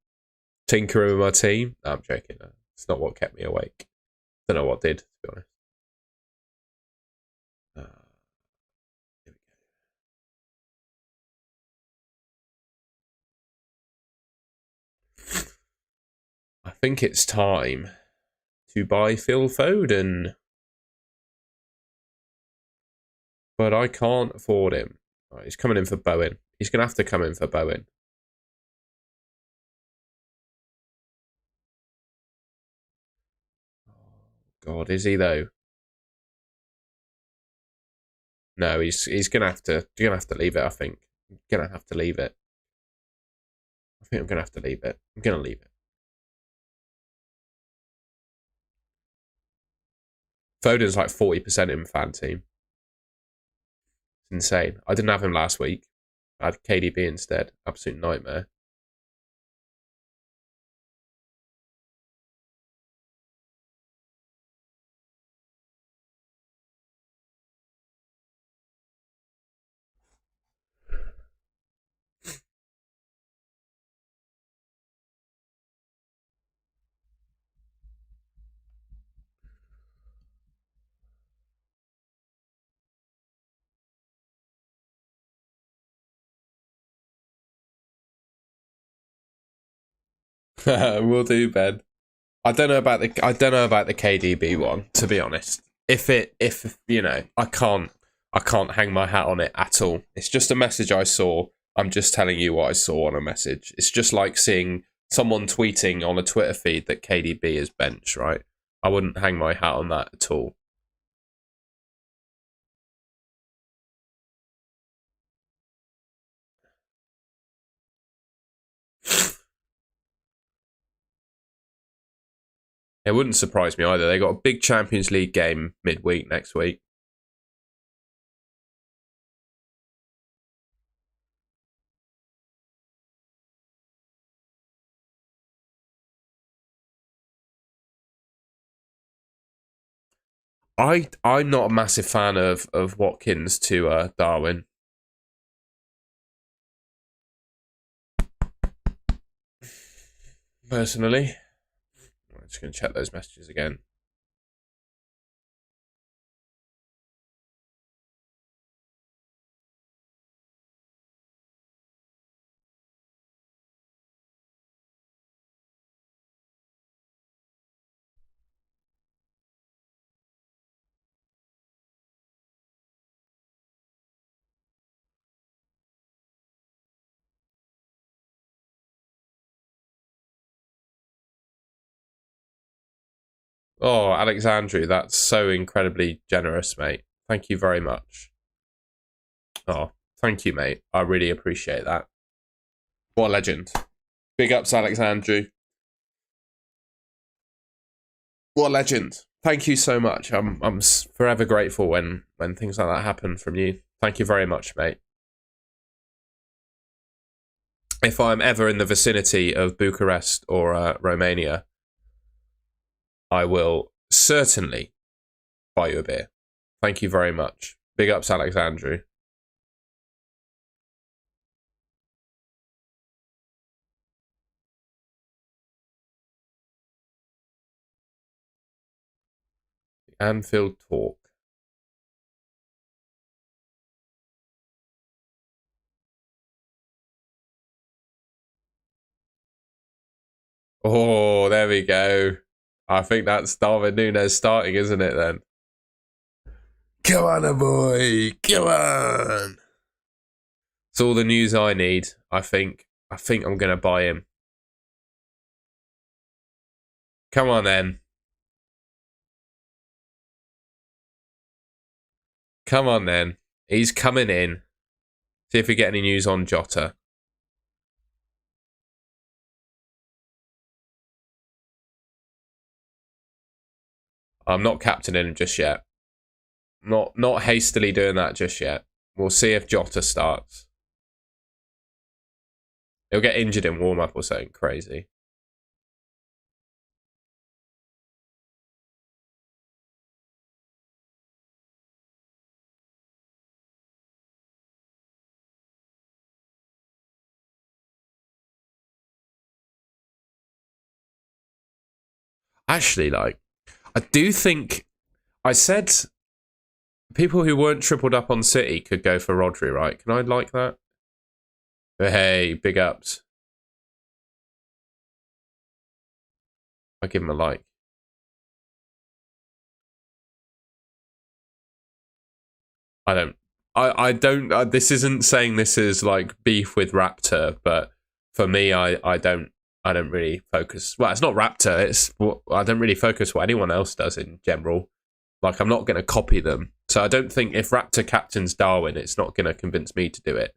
Tinkering with my team. No, I'm joking. It's not what kept me awake. Don't know what did, to be honest. Here we go. I think it's time to buy Phil Foden. But I can't afford him. Right, he's coming in for Bowen. He's going to have to come in for Bowen. God, is he though? No, he's gonna have to leave it. I think I'm gonna have to leave it. I think I'm gonna have to leave it. I'm gonna leave it. Foden's like 40% in Fan Team. It's insane. I didn't have him last week. I had KDB instead. Absolute nightmare. We'll do, Ben. I don't know about the KDB one, to be honest. If you know, I can't hang my hat on it at all. It's just a message I saw. I'm just telling you what I saw on a message. It's just like seeing someone tweeting on a Twitter feed that KDB is bench, right? I wouldn't hang my hat on that at all. It wouldn't surprise me either. They got a big Champions League game midweek next week. I'm not a massive fan of Watkins to Darwin. Personally, I'm just going to check those messages again. Oh, Alexandru, that's so incredibly generous, mate. Thank you very much. Oh, thank you, mate. I really appreciate that. What a legend. Big ups, Alexandru. What a legend. Thank you so much. I'm forever grateful when things like that happen from you. Thank you very much, mate. If I'm ever in the vicinity of Bucharest or Romania, I will certainly buy you a beer. Thank you very much. Big ups, Alexandru. Anfield Talk. Oh, there we go. I think that's Darwin Núñez starting, isn't it, then? Come on, boy. Come on. It's all the news I need, I think. I think I'm going to buy him. Come on, then. Come on, then. He's coming in. See if we get any news on Jota. I'm not captaining him just yet. Not hastily doing that just yet. We'll see if Jota starts. He'll get injured in warm-up or something crazy. Actually, like, I do think I said people who weren't tripled up on City could go for Rodri, right? Can I like that? But hey, big ups. I give him a like. I don't. I don't. This isn't saying this is like beef with Raptor, but for me, I don't. I don't really focus. Well, it's not Raptor. It's I don't really focus what anyone else does in general. Like, I'm not going to copy them. So I don't think if Raptor captains Darwin, it's not going to convince me to do it.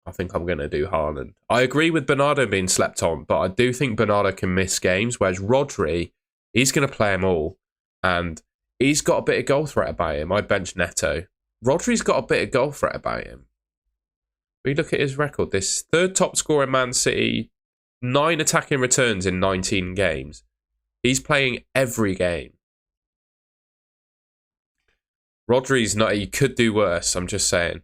I think I'm going to do Haaland. I agree with Bernardo being slept on, but I do think Bernardo can miss games, whereas Rodri, he's going to play them all. And he's got a bit of goal threat about him. I bench Neto. Rodri's got a bit of goal threat about him. We look at his record. This third top scorer in Man City, 9 attacking returns in 19 games. He's playing every game. Rodri's not. He could do worse. I'm just saying.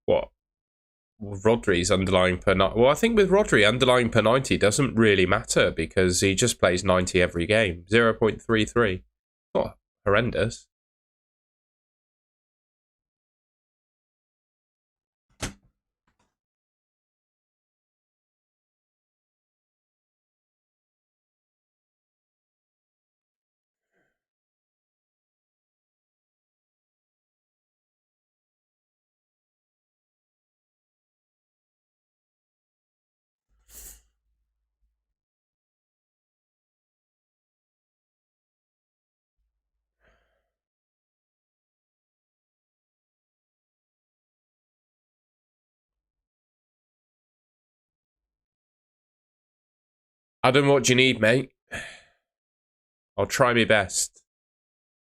What? Rodri's underlying per 90. Well, I think with Rodri, underlying per 90 doesn't really matter because he just plays 90 every game. 0.33. Not horrendous. Adam, what do you need, mate? I'll try my best.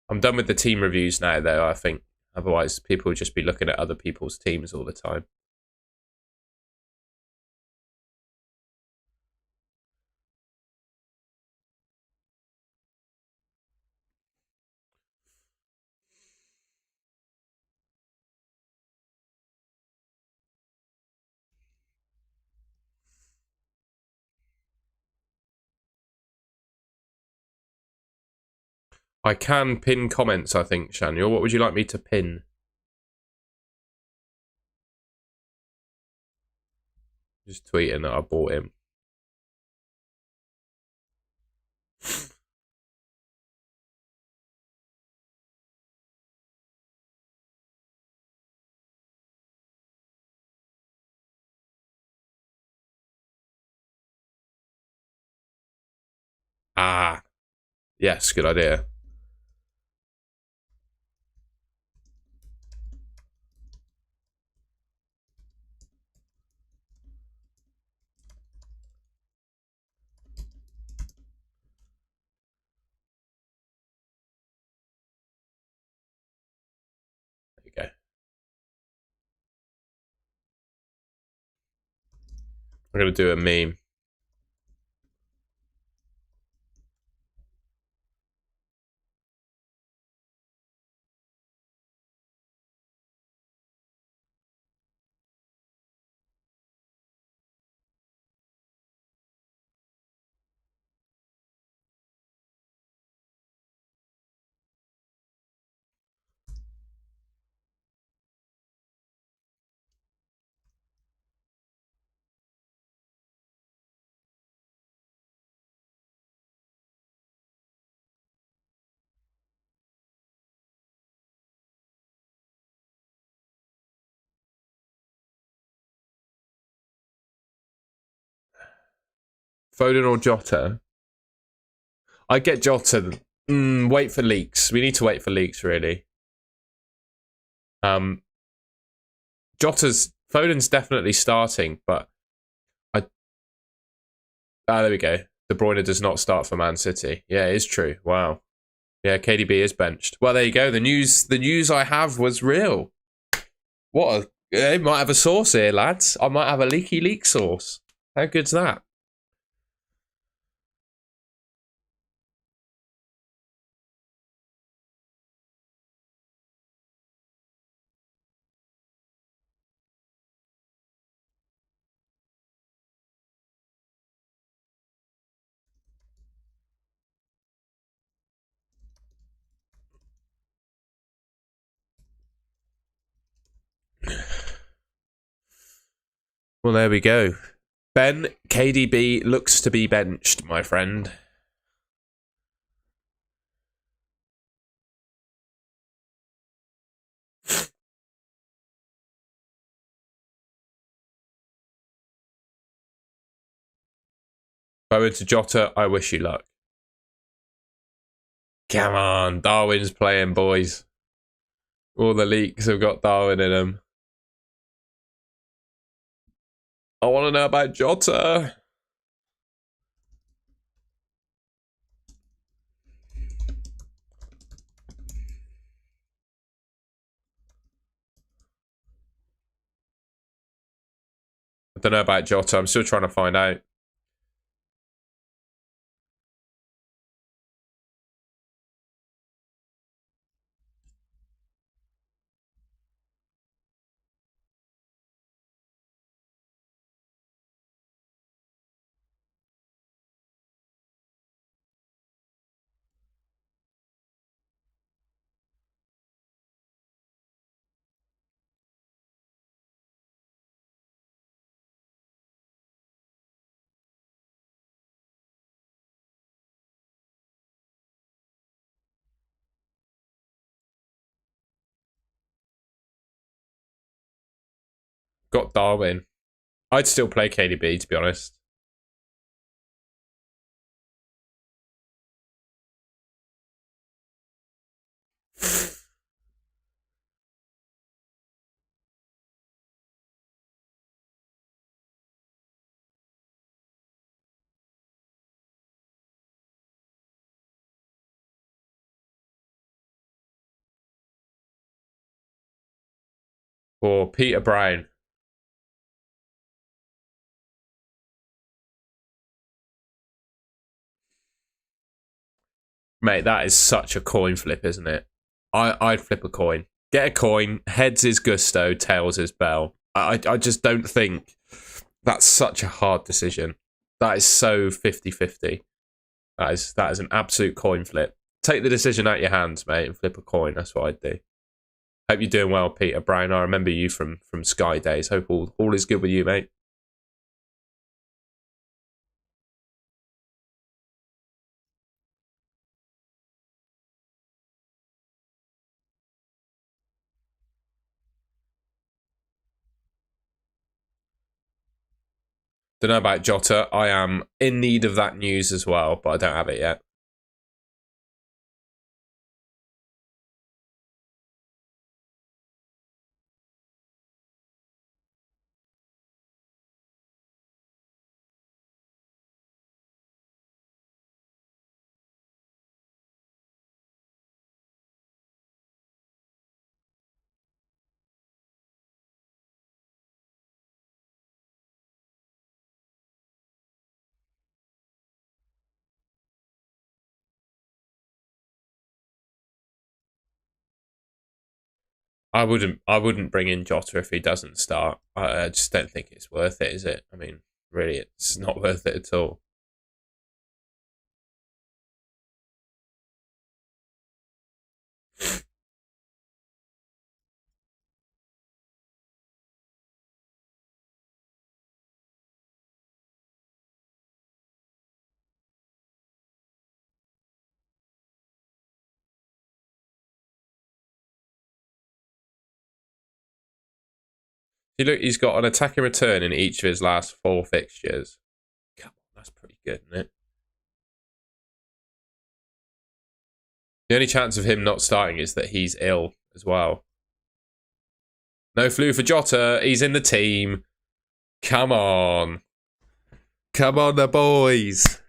I'm done with the team reviews now, though, I think. Otherwise, people will just be looking at other people's teams all the time. I can pin comments, I think, Shaniel. What would you like me to pin? Just tweeting that I bought him. Ah, yes, good idea. There you go. I'm going to do a meme. Foden or Jota? I get Jota. Wait for leaks. We need to wait for leaks, really. Foden's definitely starting, but there we go. De Bruyne does not start for Man City. Yeah, it is true. Wow. Yeah, KDB is benched. Well, there you go. The news I have was real. They might have a source here, lads. I might have a leaky leak source. How good's that? Well, there we go. Ben, KDB looks to be benched, my friend. If I went to Jota, I wish you luck. Come on, Darwin's playing, boys. All the leaks have got Darwin in them. I want to know about Jota. I don't know about Jota. I'm still trying to find out. Got Darwin. I'd still play KDB, to be honest. Or Peter Brown. Mate, that is such a coin flip, isn't it? I'd flip a coin. Get a coin. Heads is Gusto, tails is Bell. I just don't think that's such a hard decision. That is so 50-50. That is an absolute coin flip. Take the decision out your hands, mate, and flip a coin. That's what I'd do. Hope you're doing well, Peter Brown. I remember you from Sky days. Hope all is good with you, mate. Don't know about Jota. I am in need of that news as well, but I don't have it yet. I wouldn't bring in Jota if he doesn't start. I just don't think it's worth it, is it? I mean, really, it's not worth it at all. You look, he's got an attacking return in each of his last 4 fixtures. Come on, that's pretty good, isn't it? The only chance of him not starting is that he's ill as well. No flu for Jota. He's in the team. Come on. Come on, the boys.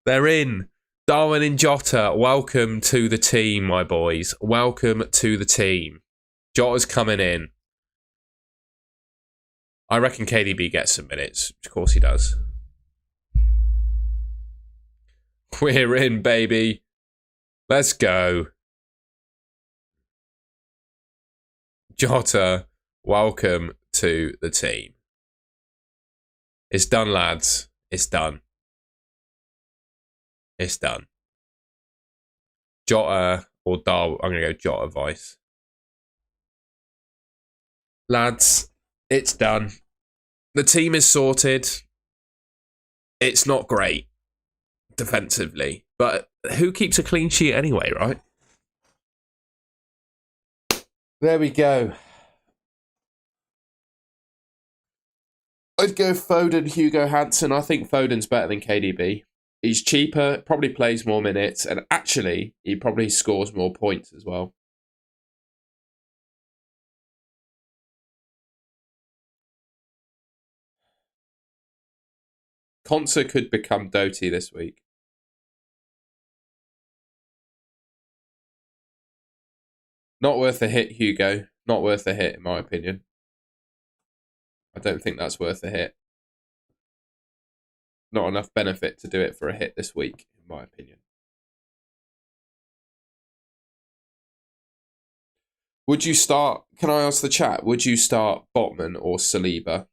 They're in. Darwin and Jota, welcome to the team, my boys. Welcome to the team. Jota's coming in. I reckon KDB gets some minutes. Of course he does. We're in, baby. Let's go. Jota, welcome to the team. It's done, lads. It's done. It's done. Jota or Darwin. I'm going to go Jota Vice. Lads, it's done. The team is sorted. It's not great defensively, but who keeps a clean sheet anyway, right? There we go. I'd go Foden, Hugo Hansen. I think Foden's better than KDB. He's cheaper, probably plays more minutes, and actually, he probably scores more points as well. Konsa could become Doty this week. Not worth a hit, Hugo. Not worth a hit, in my opinion. I don't think that's worth a hit. Not enough benefit to do it for a hit this week, in my opinion. Would you start... Can I ask the chat? Would you start Botman or Saliba?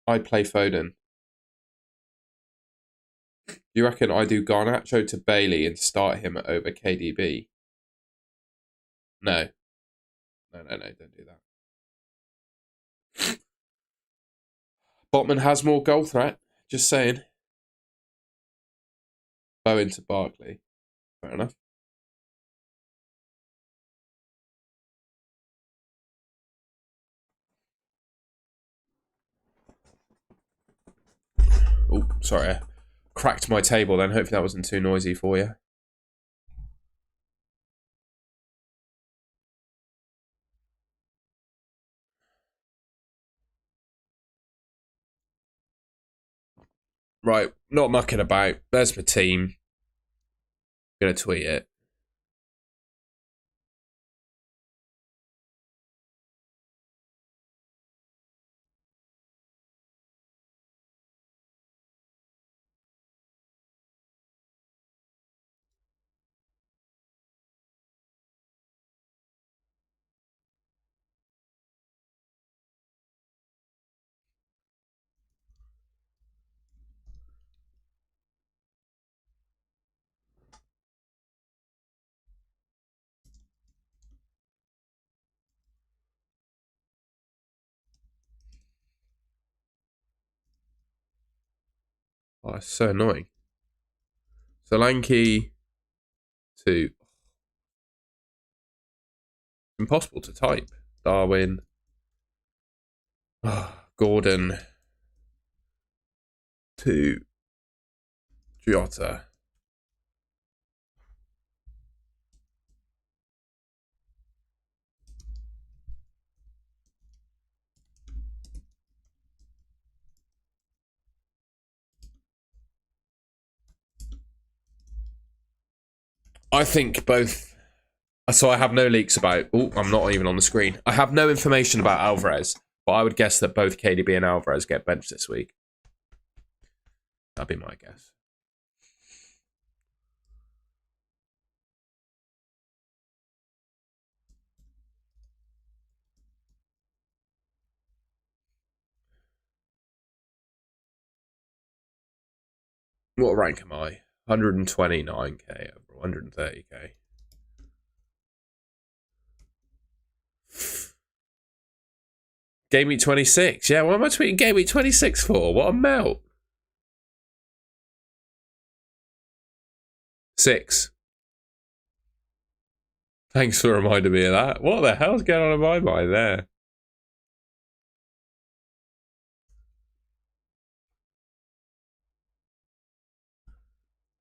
I'd play Foden. You reckon I do Garnacho to Bailey and start him over KDB? No. No, don't do that. Botman has more goal threat. Just saying. Bowen to Barkley. Fair enough. Oh, sorry. I cracked my table then. Hopefully that wasn't too noisy for you. Right, not mucking about. There's my team. Gonna tweet it. Oh, it's so annoying. Solanke to... Impossible to type. Darwin. Gordon to Jota. I think both. So I have no leaks about... Oh, I'm not even on the screen. I have no information about Alvarez, but I would guess that both KDB and Alvarez get benched this week. That'd be my guess. What rank am I? 129k over 130k. Gameweek 26. Yeah, what am I tweeting Gameweek 26 for? What a melt. 6. Thanks for reminding me of that. What the hell's going on in my mind there?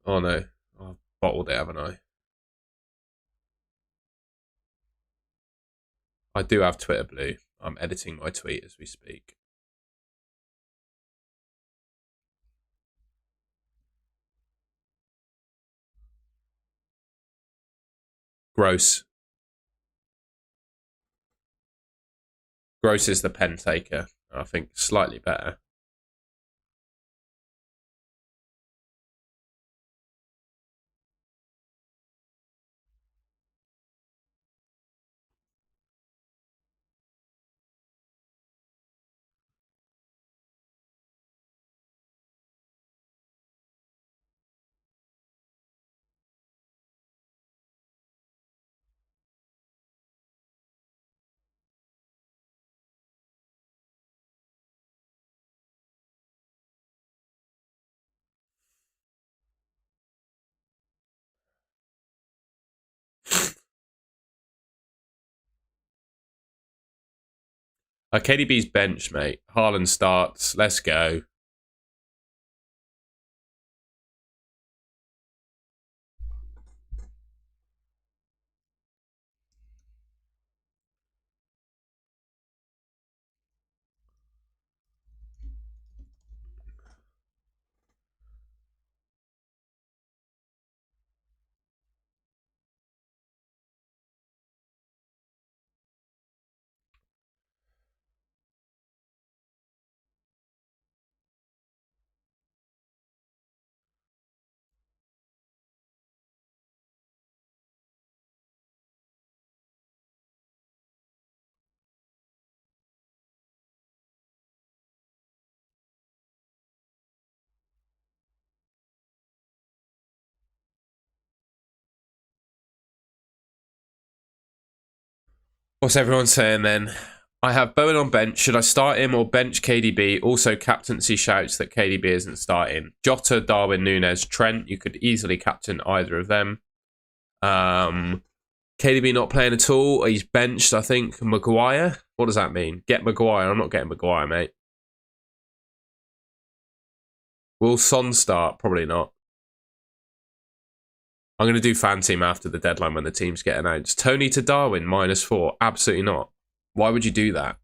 Oh no, I've bottled it, haven't I? I do have Twitter Blue. I'm editing my tweet as we speak. Gross. Gross is the pen taker. I think slightly better. KDB's bench, mate. Haaland starts. Let's go. What's everyone saying then? I have Bowen on bench. Should I start him or bench KDB? Also, captaincy shouts that KDB isn't starting. Jota, Darwin, Nunes, Trent. You could easily captain either of them. KDB not playing at all. He's benched, I think. Maguire? What does that mean? Get Maguire. I'm not getting Maguire, mate. Will Son start? Probably not. I'm going to do fan team after the deadline when the teams get announced. Tony to Darwin, -4. Absolutely not. Why would you do that?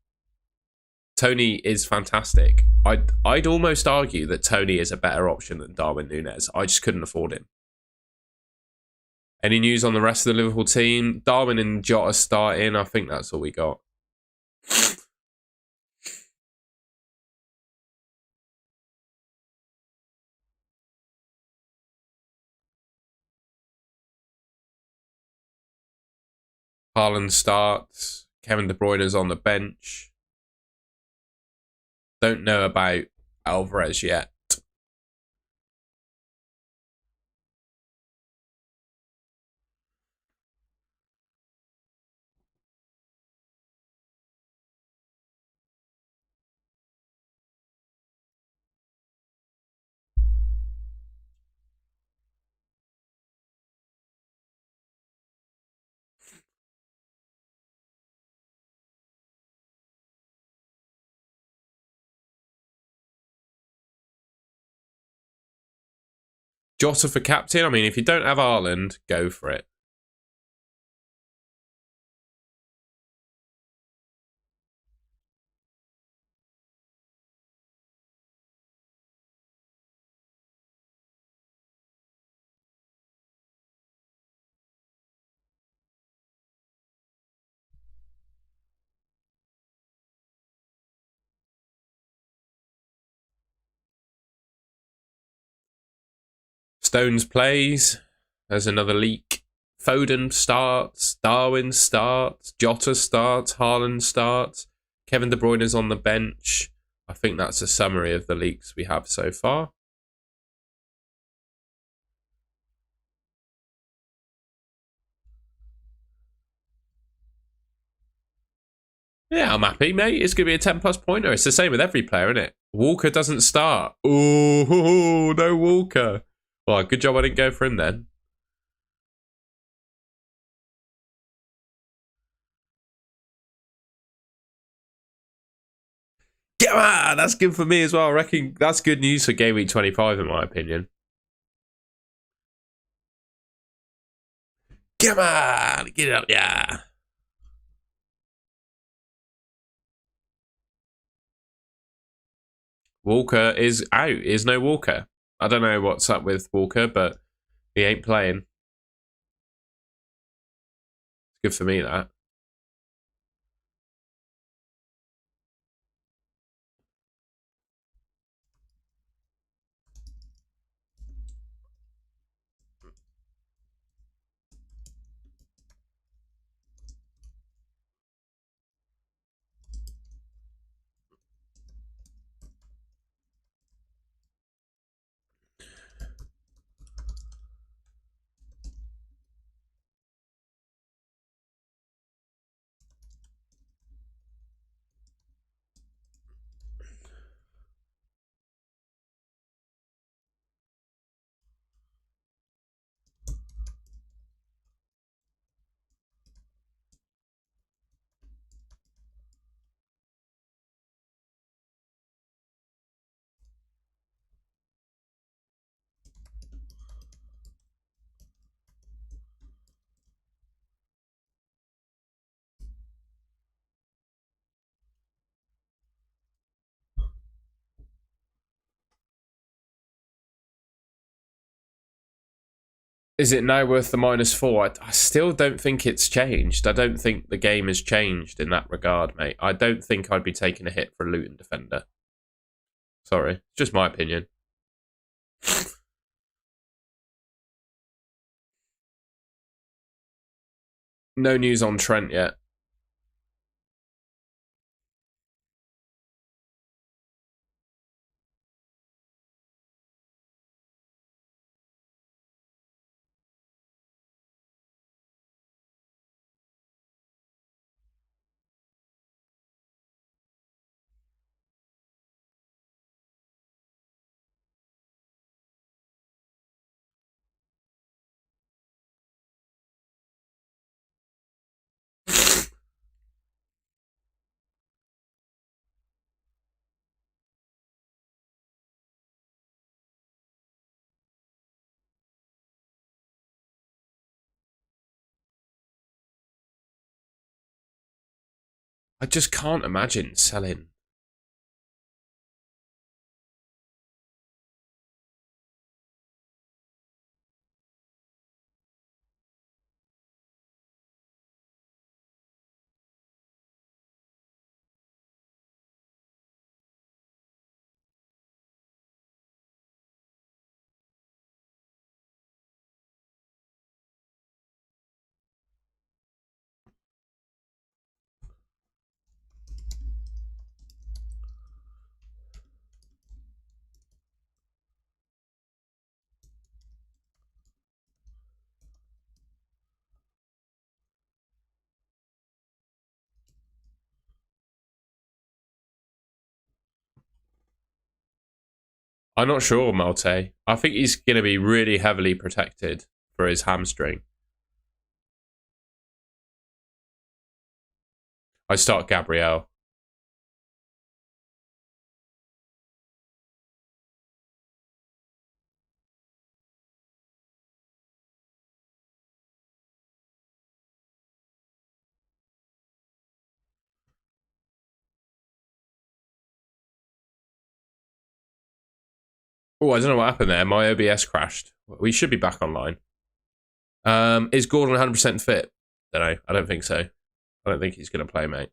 Tony is fantastic. I'd almost argue that Tony is a better option than Darwin Nunes. I just couldn't afford him. Any news on the rest of the Liverpool team? Darwin and Jota starting. I think that's all we got. Haaland starts. Kevin De Bruyne is on the bench. Don't know about Alvarez yet. Jota for captain. I mean, if you don't have Haaland, go for it. Stones plays. There's another leak. Foden starts. Darwin starts. Jota starts. Haaland starts. Kevin De Bruyne is on the bench. I think that's a summary of the leaks we have so far. Yeah, I'm happy, mate. It's going to be a 10 plus pointer. It's the same with every player, isn't it? Walker doesn't start. Oh, no Walker. Well, good job I didn't go for him then. Yeah, that's good for me as well. I reckon that's good news for Game Week 25, in my opinion. Come on, get it up, yeah. Walker is out. Is no Walker. I don't know what's up with Walker, but he ain't playing. Good for me, that. Is it now worth the -4? I still don't think it's changed. I don't think the game has changed in that regard, mate. I don't think I'd be taking a hit for a Luton defender. Sorry, just my opinion. No news on Trent yet. I just can't imagine selling. I'm not sure, Malte. I think he's going to be really heavily protected for his hamstring. I start Gabriel. Oh, I don't know what happened there. My OBS crashed. We should be back online. Is Gordon 100% fit? Don't know. I don't think so. I don't think he's going to play, mate.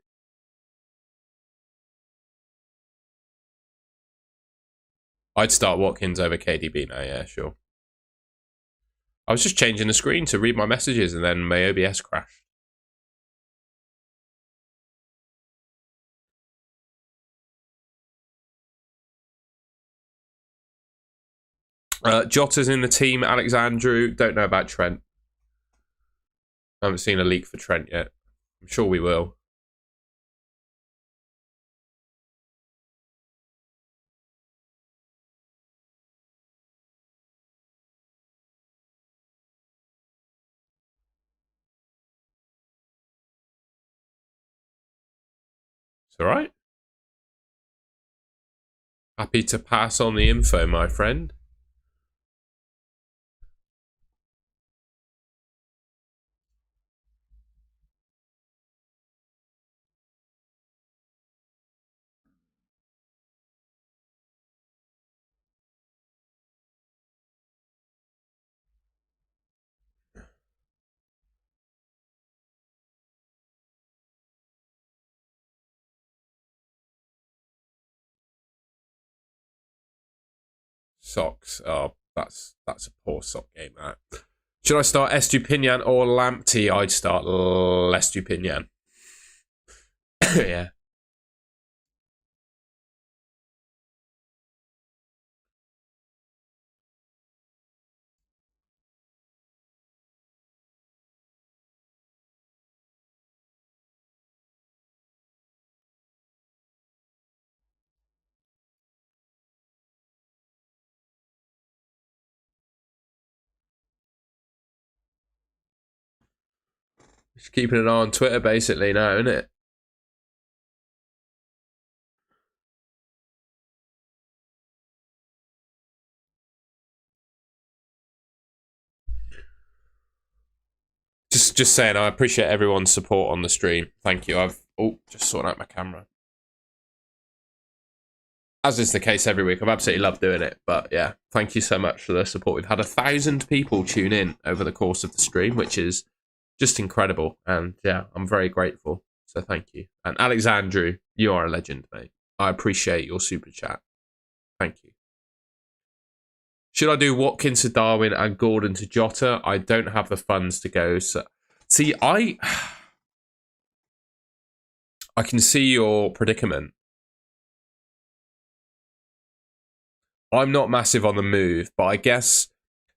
I'd start Watkins over KDB now, yeah, sure. I was just changing the screen to read my messages and then my OBS crashed. Jota's in the team. Alexandru. Don't know about Trent. I haven't seen a leak for Trent yet. I'm sure we will. It's all right. Happy to pass on the info, my friend. Socks. Oh, that's a poor sock game, that. Should I start Estupinian or Lamptey? I'd start Estupinian. Yeah. Just keeping an eye on Twitter basically now, isn't it? Just saying, I appreciate everyone's support on the stream. Thank you. I've just sorting out my camera. As is the case every week, I've absolutely loved doing it. But yeah, thank you so much for the support. We've had 1,000 people tune in over the course of the stream, which is just incredible. And yeah, I'm very grateful. So thank you. And Alexandru, you are a legend, mate. I appreciate your super chat. Thank you. Should I do Watkins to Darwin and Gordon to Jota? I don't have the funds to go. So, see, I can see your predicament. I'm not massive on the move, but I guess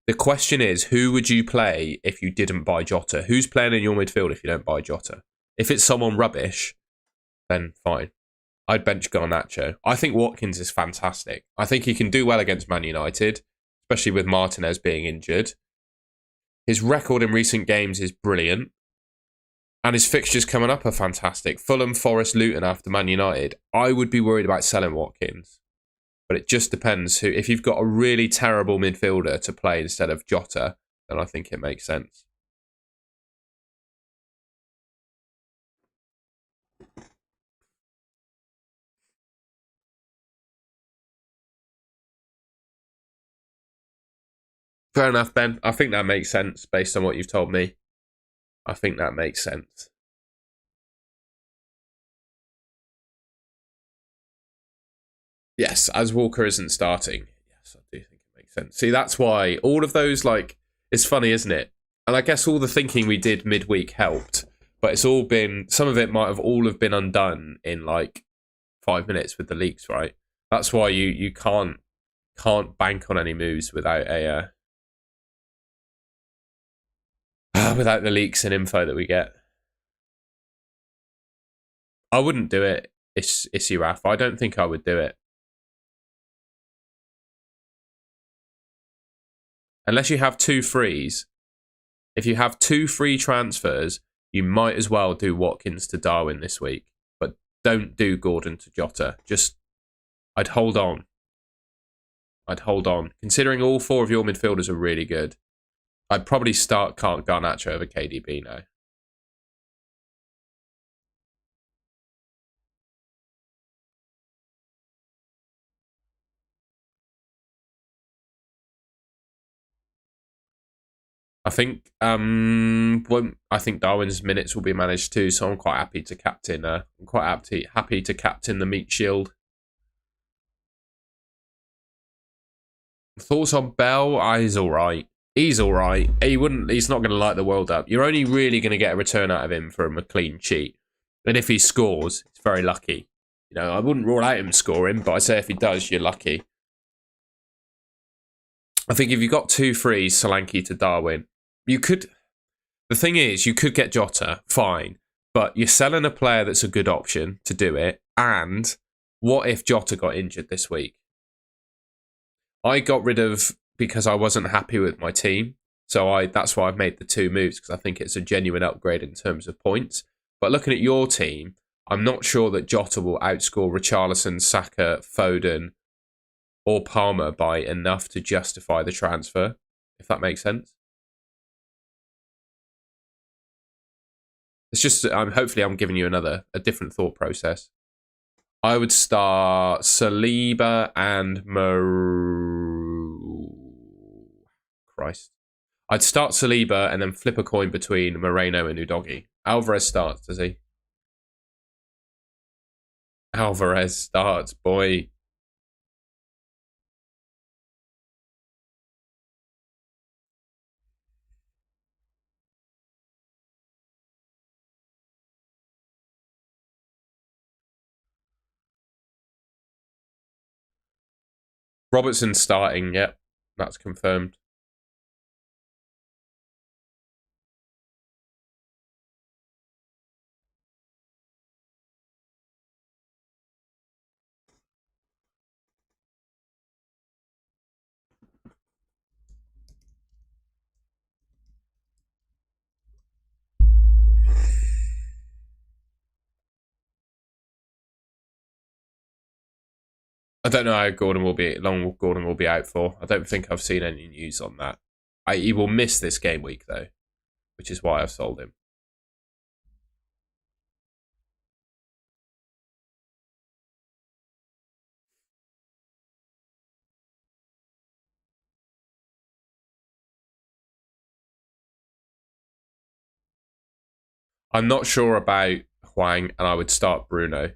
the question is, who would you play if you didn't buy Jota? Who's playing in your midfield if you don't buy Jota? If it's someone rubbish, then fine. I'd bench Garnacho. I think Watkins is fantastic. I think he can do well against Man United, especially with Martinez being injured. His record in recent games is brilliant. And his fixtures coming up are fantastic. Fulham, Forest, Luton after Man United. I would be worried about selling Watkins. But it just depends who. If you've got a really terrible midfielder to play instead of Jota, then I think it makes sense. Fair enough, Ben. I think that makes sense based on what you've told me. I think that makes sense. Yes, as Walker isn't starting. Yes, I do think it makes sense. See, that's why all of those, like, it's funny, isn't it? And I guess all the thinking we did midweek helped, but it's all been, some of it might have all have been undone in like 5 minutes with the leaks, right? That's why you can't bank on any moves without a without the leaks and info that we get. I wouldn't do it. It's Raf. I don't think I would do it. Unless you have 2 frees. If you have 2 free transfers, you might as well do Watkins to Darwin this week. But don't do Gordon to Jota. I'd hold on. Considering all 4 of your midfielders are really good, I'd probably start Garnacho over KDB now. I think Darwin's minutes will be managed too, so I'm quite happy to captain. Happy to captain the meat shield. Thoughts on Bell? He's all right. He's all right. He's not going to light the world up. You're only really going to get a return out of him from a clean sheet, and if he scores, it's very lucky. You know, I wouldn't rule out him scoring, but I say if he does, you're lucky. I think if you got 2 frees, Solanke to Darwin, you could. The thing is, you could get Jota, fine, but you're selling a player that's a good option to do it. And what if Jota got injured this week? I got rid of because I wasn't happy with my team, so that's why I've made the 2 moves because I think it's a genuine upgrade in terms of points. But looking at your team, I'm not sure that Jota will outscore Richarlison, Saka, Foden, or Palmer by enough to justify the transfer, if that makes sense. It's just, hopefully I'm giving you a different thought process. I would start Saliba and Christ. I'd start Saliba and then flip a coin between Moreno and Udogie. Alvarez starts, does he? Alvarez starts, boy. Robertson starting, yep. That's confirmed. I don't know how long Gordon will be out for. I don't think I've seen any news on that. He will miss this game week though, which is why I've sold him. I'm not sure about Huang, and I would start Bruno.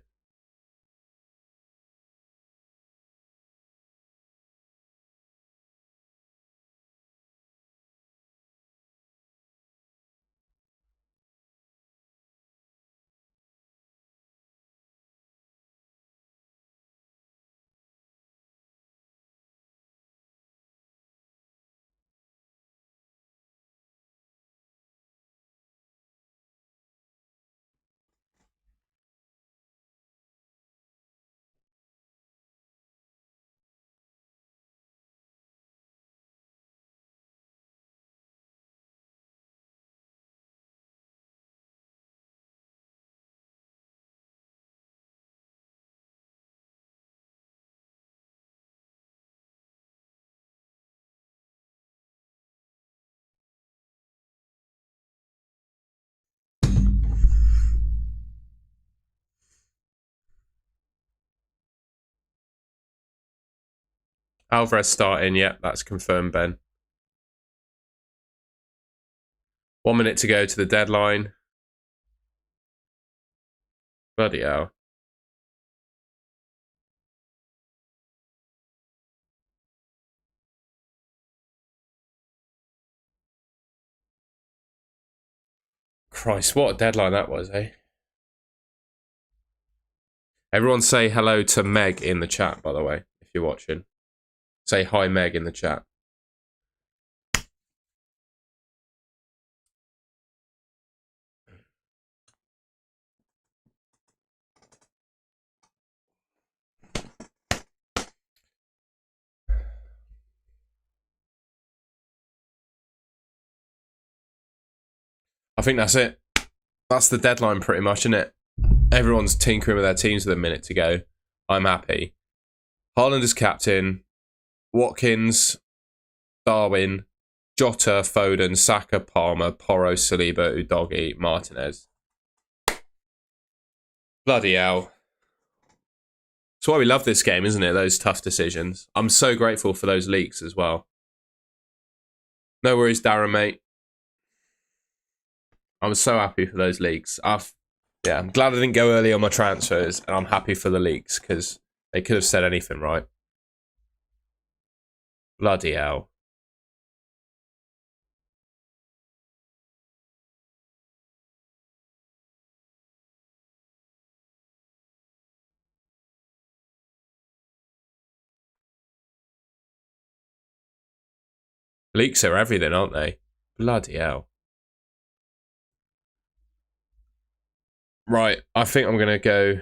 Alvarez starting, yep, that's confirmed, Ben. 1 minute to go to the deadline. Bloody hell. Christ, what a deadline that was, eh? Everyone say hello to Meg in the chat, by the way, if you're watching. Say hi, Meg, in the chat. I think that's it. That's the deadline pretty much, isn't it? Everyone's tinkering with their teams with a minute to go. I'm happy. Haaland is captain. Watkins, Darwin, Jota, Foden, Saka, Palmer, Porro, Saliba, Udogi, Martinez. Bloody hell. That's why we love this game, isn't it? Those tough decisions. I'm so grateful for those leaks as well. No worries, Darren, mate. I was so happy for those leaks. I'm glad I didn't go early on my transfers, and I'm happy for the leaks because they could have said anything, right? Bloody hell. Leaks are everything, aren't they? Bloody hell. Right, I think I'm going to go...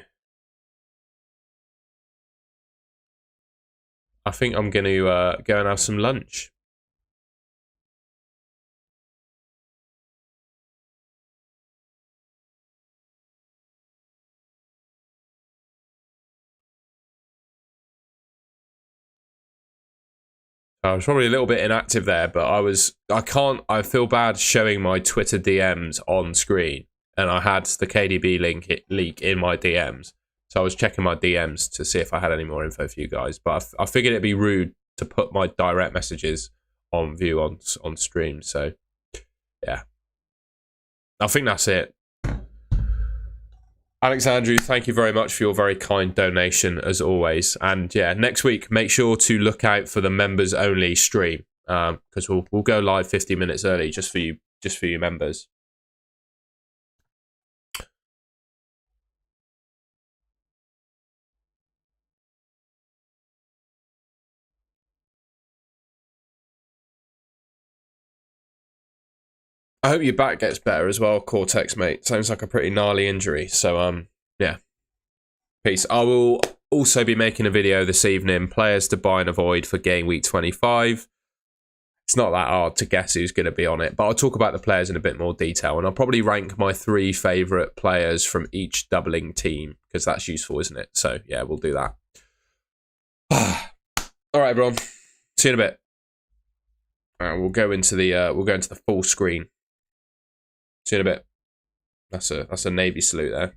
I think I'm going to go and have some lunch. I was probably a little bit inactive there, but I feel bad showing my Twitter DMs on screen, and I had the KDB leak in my DMs. So I was checking my DMs to see if I had any more info for you guys, but I figured it'd be rude to put my direct messages on view on stream. So yeah, I think that's it. Alex Andrew, thank you very much for your very kind donation as always. And yeah, next week make sure to look out for the members only stream because we'll go live 50 minutes early just for you members. I hope your back gets better as well, Cortex, mate. Sounds like a pretty gnarly injury. So, yeah. Peace. I will also be making a video this evening, players to buy and avoid for Game Week 25. It's not that hard to guess who's going to be on it, but I'll talk about the players in a bit more detail, and I'll probably rank my 3 favourite players from each doubling team, because that's useful, isn't it? So, yeah, we'll do that. All right, everyone. See you in a bit. All right, we'll go into the full screen. See you in a bit. That's a Navy salute there.